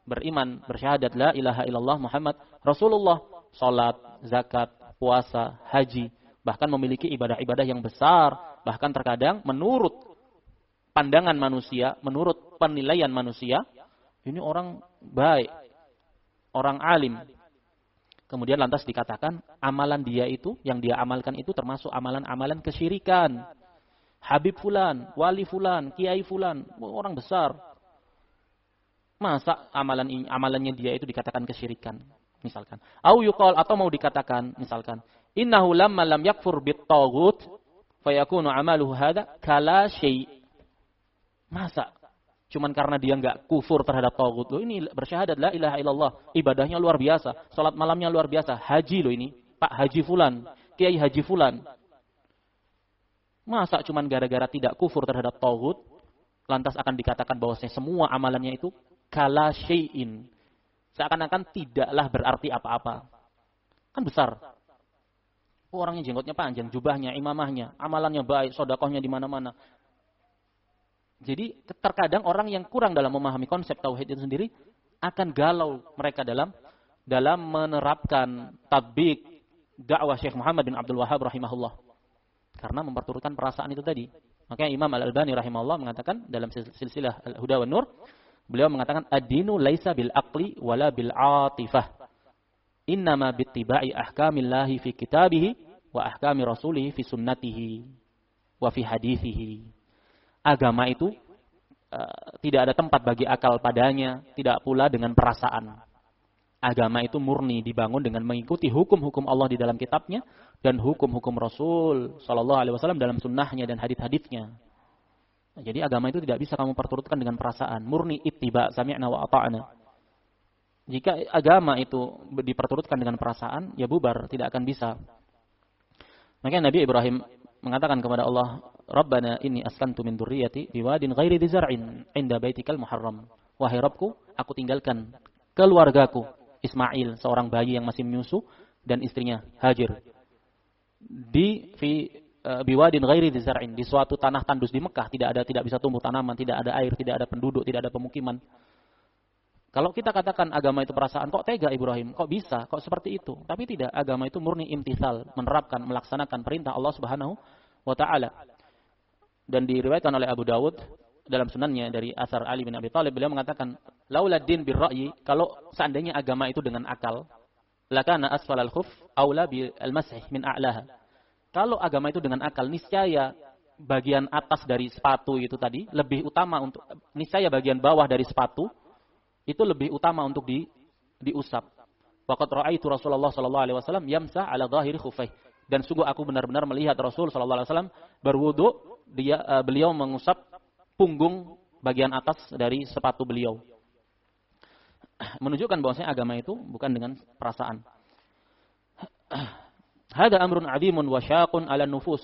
Beriman, bersyahadat la ilaha illallah Muhammad Rasulullah. Salat, zakat, puasa, haji. Bahkan memiliki ibadah-ibadah yang besar. Bahkan terkadang menurut pandangan manusia, menurut penilaian manusia, ini orang baik, orang alim. Kemudian lantas dikatakan amalan dia itu, yang dia amalkan itu termasuk amalan-amalan kesyirikan. Habib fulan, wali fulan, kiai fulan, orang besar. Masa amalannya dia itu dikatakan kesyirikan, misalkan. Au yuqal, atau mau dikatakan, misalkan, innahu lamma lam yakfur bit-taghut fayakunu amaluhu hadza kala syai'. Masa cuman karena dia enggak kufur terhadap taghut, loh ini bersyahadat la ilaha illallah, ibadahnya luar biasa, salat malamnya luar biasa, haji loh ini, Pak Haji fulan, Kiai Haji fulan. Masa cuman gara-gara tidak kufur terhadap taghut lantas akan dikatakan bahwa semua amalannya itu kala syai'in, seakan-akan tidaklah berarti apa-apa. Kan besar. Orangnya jenggotnya panjang, jubahnya, imamahnya, amalannya baik, sedekahnya di mana-mana. Jadi terkadang orang yang kurang dalam memahami konsep tauhid itu sendiri akan galau mereka dalam menerapkan tatbik dakwah Syekh Muhammad bin Abdul Wahhab rahimahullah. Karena memperturutkan perasaan itu tadi. Makanya Imam Al-Albani rahimahullah mengatakan dalam silsilah Al-Huda wan Nur, beliau mengatakan ad-dinu laisa bil aqli wala bil atifah. Innama bittiba'i ahkamillahi fi kitabihi wa ahkami rasulihi fi sunnatihi wa fi hadithihi. Agama itu tidak ada tempat bagi akal padanya, tidak pula dengan perasaan. Agama itu murni dibangun dengan mengikuti hukum-hukum Allah di dalam kitabnya dan hukum-hukum Rasul sallallahu alaihi wasallam dalam sunnahnya dan hadits-haditsnya. Nah, jadi agama itu tidak bisa kamu perturutkan dengan perasaan, murni ittiba, sami'na wa ata'na. Jika agama itu diperturutkan dengan perasaan, ya bubar, tidak akan bisa. Makanya Nabi Ibrahim mengatakan kepada Allah, Rabbana inni askantu min dzurriyyati biwadin ghairi dzi zar'in 'inda baitikal muharram. Wahai Rabbku, aku tinggalkan keluargaku, Ismail, seorang bayi yang masih menyusu, dan istrinya Hajar, di biwadin ghairi dzi zar'in, di suatu tanah tandus di Mekah, tidak bisa tumbuh tanaman, tidak ada air, tidak ada penduduk, tidak ada pemukiman. Kalau kita katakan agama itu perasaan, kok tega Ibrahim? Kok bisa? Kok seperti itu? Tapi tidak, agama itu murni imtithal, menerapkan, melaksanakan perintah Allah Subhanahu wa taala. Dan diriwayatkan oleh Abu Dawud dalam sunannya dari asar Ali bin Abi Thalib, beliau mengatakan, laula din bir ra'yi, kalau seandainya agama itu dengan akal, lakana asfalal khuf aula bil masih min a'laha. Kalau agama itu dengan akal, niscaya bagian atas dari sepatu itu tadi lebih utama untuk, niscaya bagian bawah dari sepatu itu lebih utama untuk diusap. Waqad ra'aitu Rasulullah sallallahu alaihi wasallam yamsah ala dhahiri khufaih. Dan sungguh aku benar-benar melihat Rasul sallallahu alaihi wasallam berwudu, beliau mengusap punggung bagian atas dari sepatu beliau. Menunjukkan bahwasanya agama itu bukan dengan perasaan. Hada amrun 'azimun wa syaqun 'ala nufus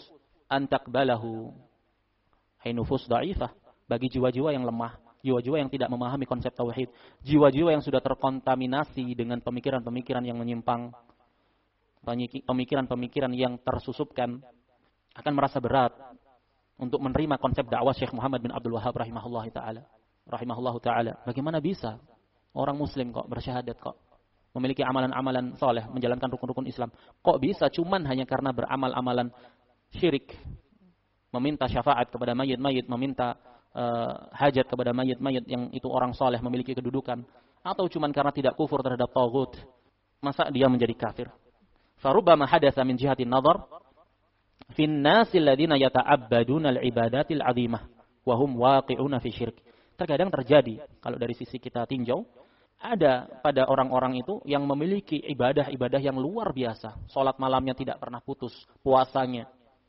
an taqbalahu. Hai nufus dhaifah, bagi jiwa-jiwa yang lemah, jiwa-jiwa yang tidak memahami konsep tauhid, jiwa-jiwa yang sudah terkontaminasi dengan pemikiran-pemikiran yang menyimpang, pemikiran-pemikiran yang tersusupkan, akan merasa berat untuk menerima konsep dakwah Syekh Muhammad bin Abdul Wahhab rahimahullah taala. Bagaimana bisa orang muslim kok bersyahadat, kok memiliki amalan-amalan soleh, menjalankan rukun-rukun Islam, kok bisa cuman hanya karena beramal amalan syirik, meminta syafaat kepada mayit-mayit, meminta hajat kepada mayit-mayit yang itu orang soleh memiliki kedudukan, atau cuman karena tidak kufur terhadap taghut, masa dia menjadi kafir? Farubbama hadatsa min jihatin nadhar fin nasil ladzina yata'abbaduna al-ibadatil 'azimah wa hum waqi'una fi syirk. Terkadang terjadi, kalau dari sisi kita tinjau, ada pada orang-orang itu yang memiliki ibadah-ibadah yang luar biasa, salat malamnya tidak pernah putus, puasanya,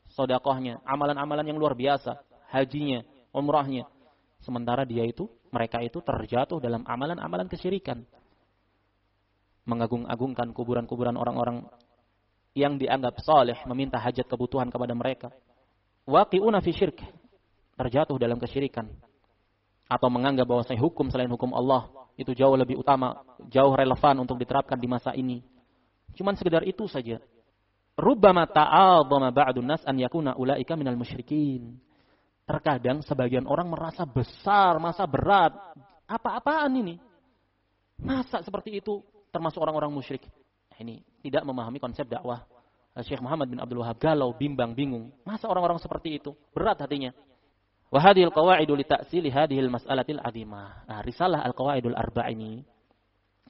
sedekahnya, amalan-amalan yang luar biasa, hajinya, umrahnya. Sementara mereka itu terjatuh dalam amalan-amalan kesyirikan. Mengagung-agungkan kuburan-kuburan orang-orang yang dianggap saleh, meminta hajat kebutuhan kepada mereka. Waqi'una fi syirk, terjatuh dalam kesyirikan. Atau menganggap bahwa hukum selain hukum Allah itu jauh lebih utama, jauh relevan untuk diterapkan di masa ini. Cuman sekedar itu saja. Rubbama ta'adhama ba'dun nas an yakuna ulaika minal musyrikin. Terkadang sebagian orang merasa besar, merasa berat. Apa-apaan ini? Masa seperti itu termasuk orang-orang musyrik? Ini tidak memahami konsep dakwah Syekh Muhammad bin Abdul Wahhab, galau, bimbang, bingung. Masa orang-orang seperti itu? Berat hatinya. Wa hadhil qawaidu li ta'sili hadhil mas'alatil 'azimah. Nah, risalah Al-Qawaidul Arba'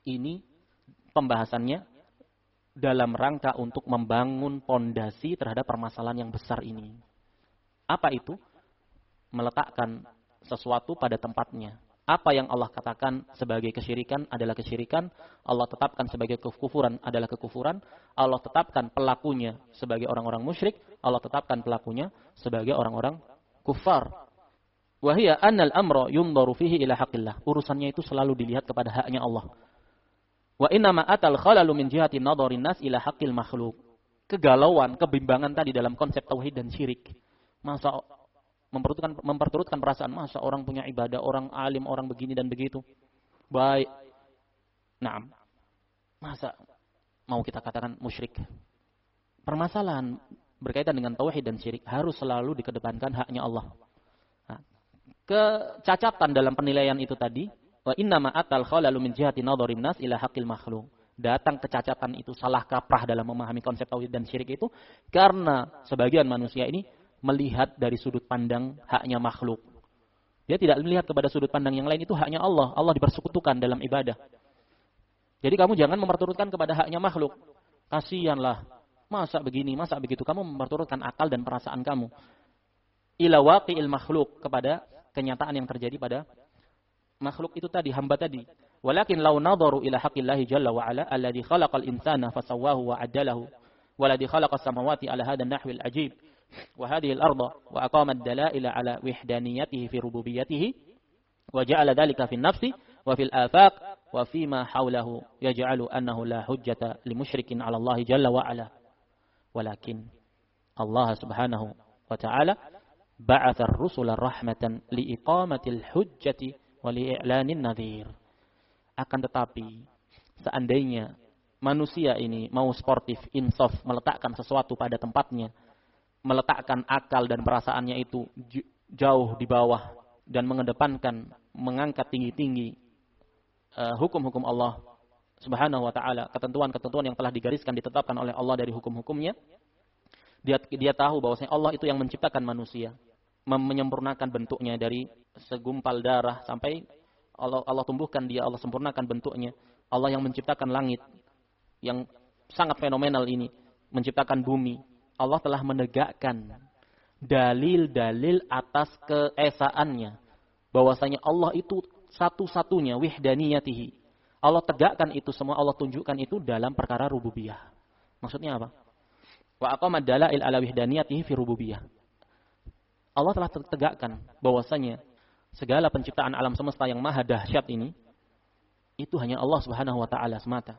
ini pembahasannya dalam rangka untuk membangun pondasi terhadap permasalahan yang besar ini. Apa itu? Meletakkan sesuatu pada tempatnya. Apa yang Allah katakan sebagai kesyirikan adalah kesyirikan, Allah tetapkan sebagai kekufuran adalah kekufuran, Allah tetapkan pelakunya sebagai orang-orang musyrik, Allah tetapkan pelakunya sebagai orang-orang kufar. Wa hiya annal amra yunzaru fihi ila haqqillah. Urusannya itu selalu dilihat kepada haknya Allah. Wa inna ma atal khalalu min jihati nadharin nas ila haqqil makhluk. Kegalauan, kebimbangan tadi dalam konsep tauhid dan syirik. Masa memperturutkan perasaan, masa orang punya ibadah, orang alim, orang begini dan begitu. Baik. Naam. Masa mau kita katakan musyrik? Permasalahan berkaitan dengan tauhid dan syirik harus selalu dikedepankan haknya Allah. Nah, kecacatan dalam penilaian itu tadi Wa inna ma atal khalalu min jihati nadharin nas ila haqqil makhluq. Datang kecacatan itu, salah kaprah dalam memahami konsep tauhid dan syirik itu karena sebagian manusia ini melihat dari sudut pandang haknya makhluk. Dia tidak melihat kepada sudut pandang yang lain, itu haknya Allah. Allah dipersekutukan dalam ibadah. Jadi kamu jangan memperturutkan kepada haknya makhluk. Kasihanlah. Masa begini, masa begitu. Kamu memperturutkan akal dan perasaan kamu. Ila waqi'il makhluk, kepada kenyataan yang terjadi pada makhluk itu tadi, hamba tadi. Walakin law nadharu ila haqqillahi jalla wa ala alladhi khalaqal insana fasawwahu wa addalahu walladhi khalaqas samawati ala hadha an-nahwi al-ajib wa hadhihi al-ardha wa aqama ad-dalaila ala wahdaniyatihi fi rububiyyatihi wa ja'ala dhalika fi an-nafsi wa fil afaq wa fima hawlahu yaj'alu annahu la hujjata limusyrikin 'ala Allah jalla wa ala. Walakin Allah subhanahu wa ta'ala ba'atha ar-rusula rahmatan liiqamatil hujjati wa li'lanin nadhir. Akan tetapi seandainya manusia ini mau sportif, insaf, meletakkan sesuatu pada tempatnya, meletakkan akal dan perasaannya itu jauh di bawah dan mengedepankan, mengangkat tinggi-tinggi hukum-hukum Allah subhanahu wa ta'ala, ketentuan-ketentuan yang telah digariskan, ditetapkan oleh Allah dari hukum-hukumnya, dia tahu bahwasanya Allah itu yang menciptakan manusia, menyempurnakan bentuknya dari segumpal darah sampai Allah tumbuhkan dia, Allah sempurnakan bentuknya. Allah yang menciptakan langit yang sangat fenomenal ini, menciptakan bumi. Allah telah menegakkan dalil-dalil atas keesaannya, bahwasanya Allah itu satu-satunya, wahdaniyatihi. Allah tegakkan itu semua, Allah tunjukkan itu dalam perkara rububiyah. Maksudnya apa? Wa aqama dalail ala wahdaniyatihi fi rububiyah. Allah telah tegakkan bahwasanya segala penciptaan alam semesta yang maha dahsyat ini itu hanya Allah Subhanahu wa taala semata.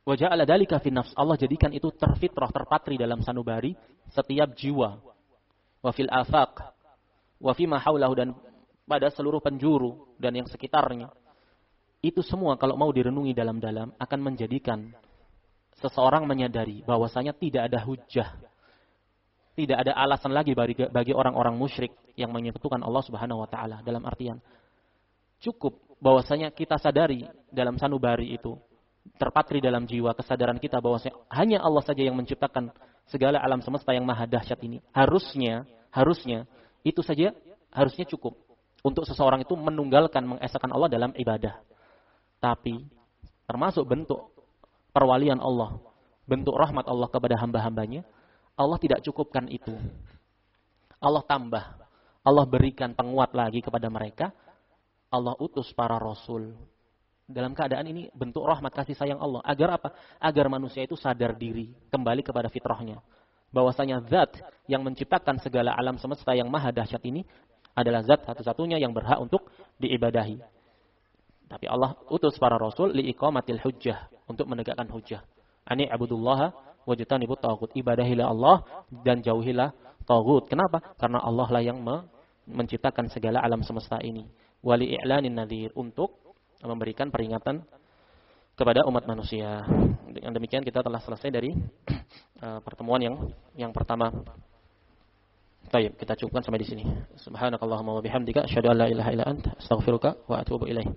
Wa ja'ala dzalika fi nafs. Allah jadikan itu terfitrah, terpatri dalam sanubari setiap jiwa. Wa fil afaq wa fima haulahu, dan pada seluruh penjuru dan yang sekitarnya. Itu semua kalau mau direnungi dalam-dalam akan menjadikan seseorang menyadari bahwasanya tidak ada hujjah, tidak ada alasan lagi bagi orang-orang musyrik yang menyekutukan Allah Subhanahu wa taala. Dalam artian cukup bahwasanya kita sadari dalam sanubari itu, terpatri dalam jiwa kesadaran kita bahwasanya hanya Allah saja yang menciptakan segala alam semesta yang maha dahsyat ini. Harusnya itu saja harusnya cukup untuk seseorang itu menunggalkan, mengesahkan Allah dalam ibadah. Tapi termasuk bentuk perwalian Allah, bentuk rahmat Allah kepada hamba-hambanya, Allah tidak cukupkan itu. Allah tambah, Allah berikan penguat lagi kepada mereka. Allah utus para rasul. Dalam keadaan ini bentuk rahmat kasih sayang Allah. Agar apa? Agar manusia itu sadar diri, kembali kepada fitrahnya. Bahwasanya zat yang menciptakan segala alam semesta yang maha dahsyat ini adalah zat satu-satunya yang berhak untuk diibadahi. Tapi Allah utus para rasul liiqamatil hujjah, untuk menegakkan hujjah. Ani abudullaha wajtanibut taghut. Ibadahilah Allah dan jauhilah taghut. Kenapa? Karena Allah lah yang menciptakan segala alam semesta ini. Wali i'lanin nadhir, untuk memberikan peringatan kepada umat manusia. Dengan demikian kita telah selesai dari pertemuan yang pertama. Baik, kita cukupkan sampai di sini. Subhanakallahumma wa bihamdika asyhadu an la ilaha illa anta astaghfiruka wa atubu ilaik.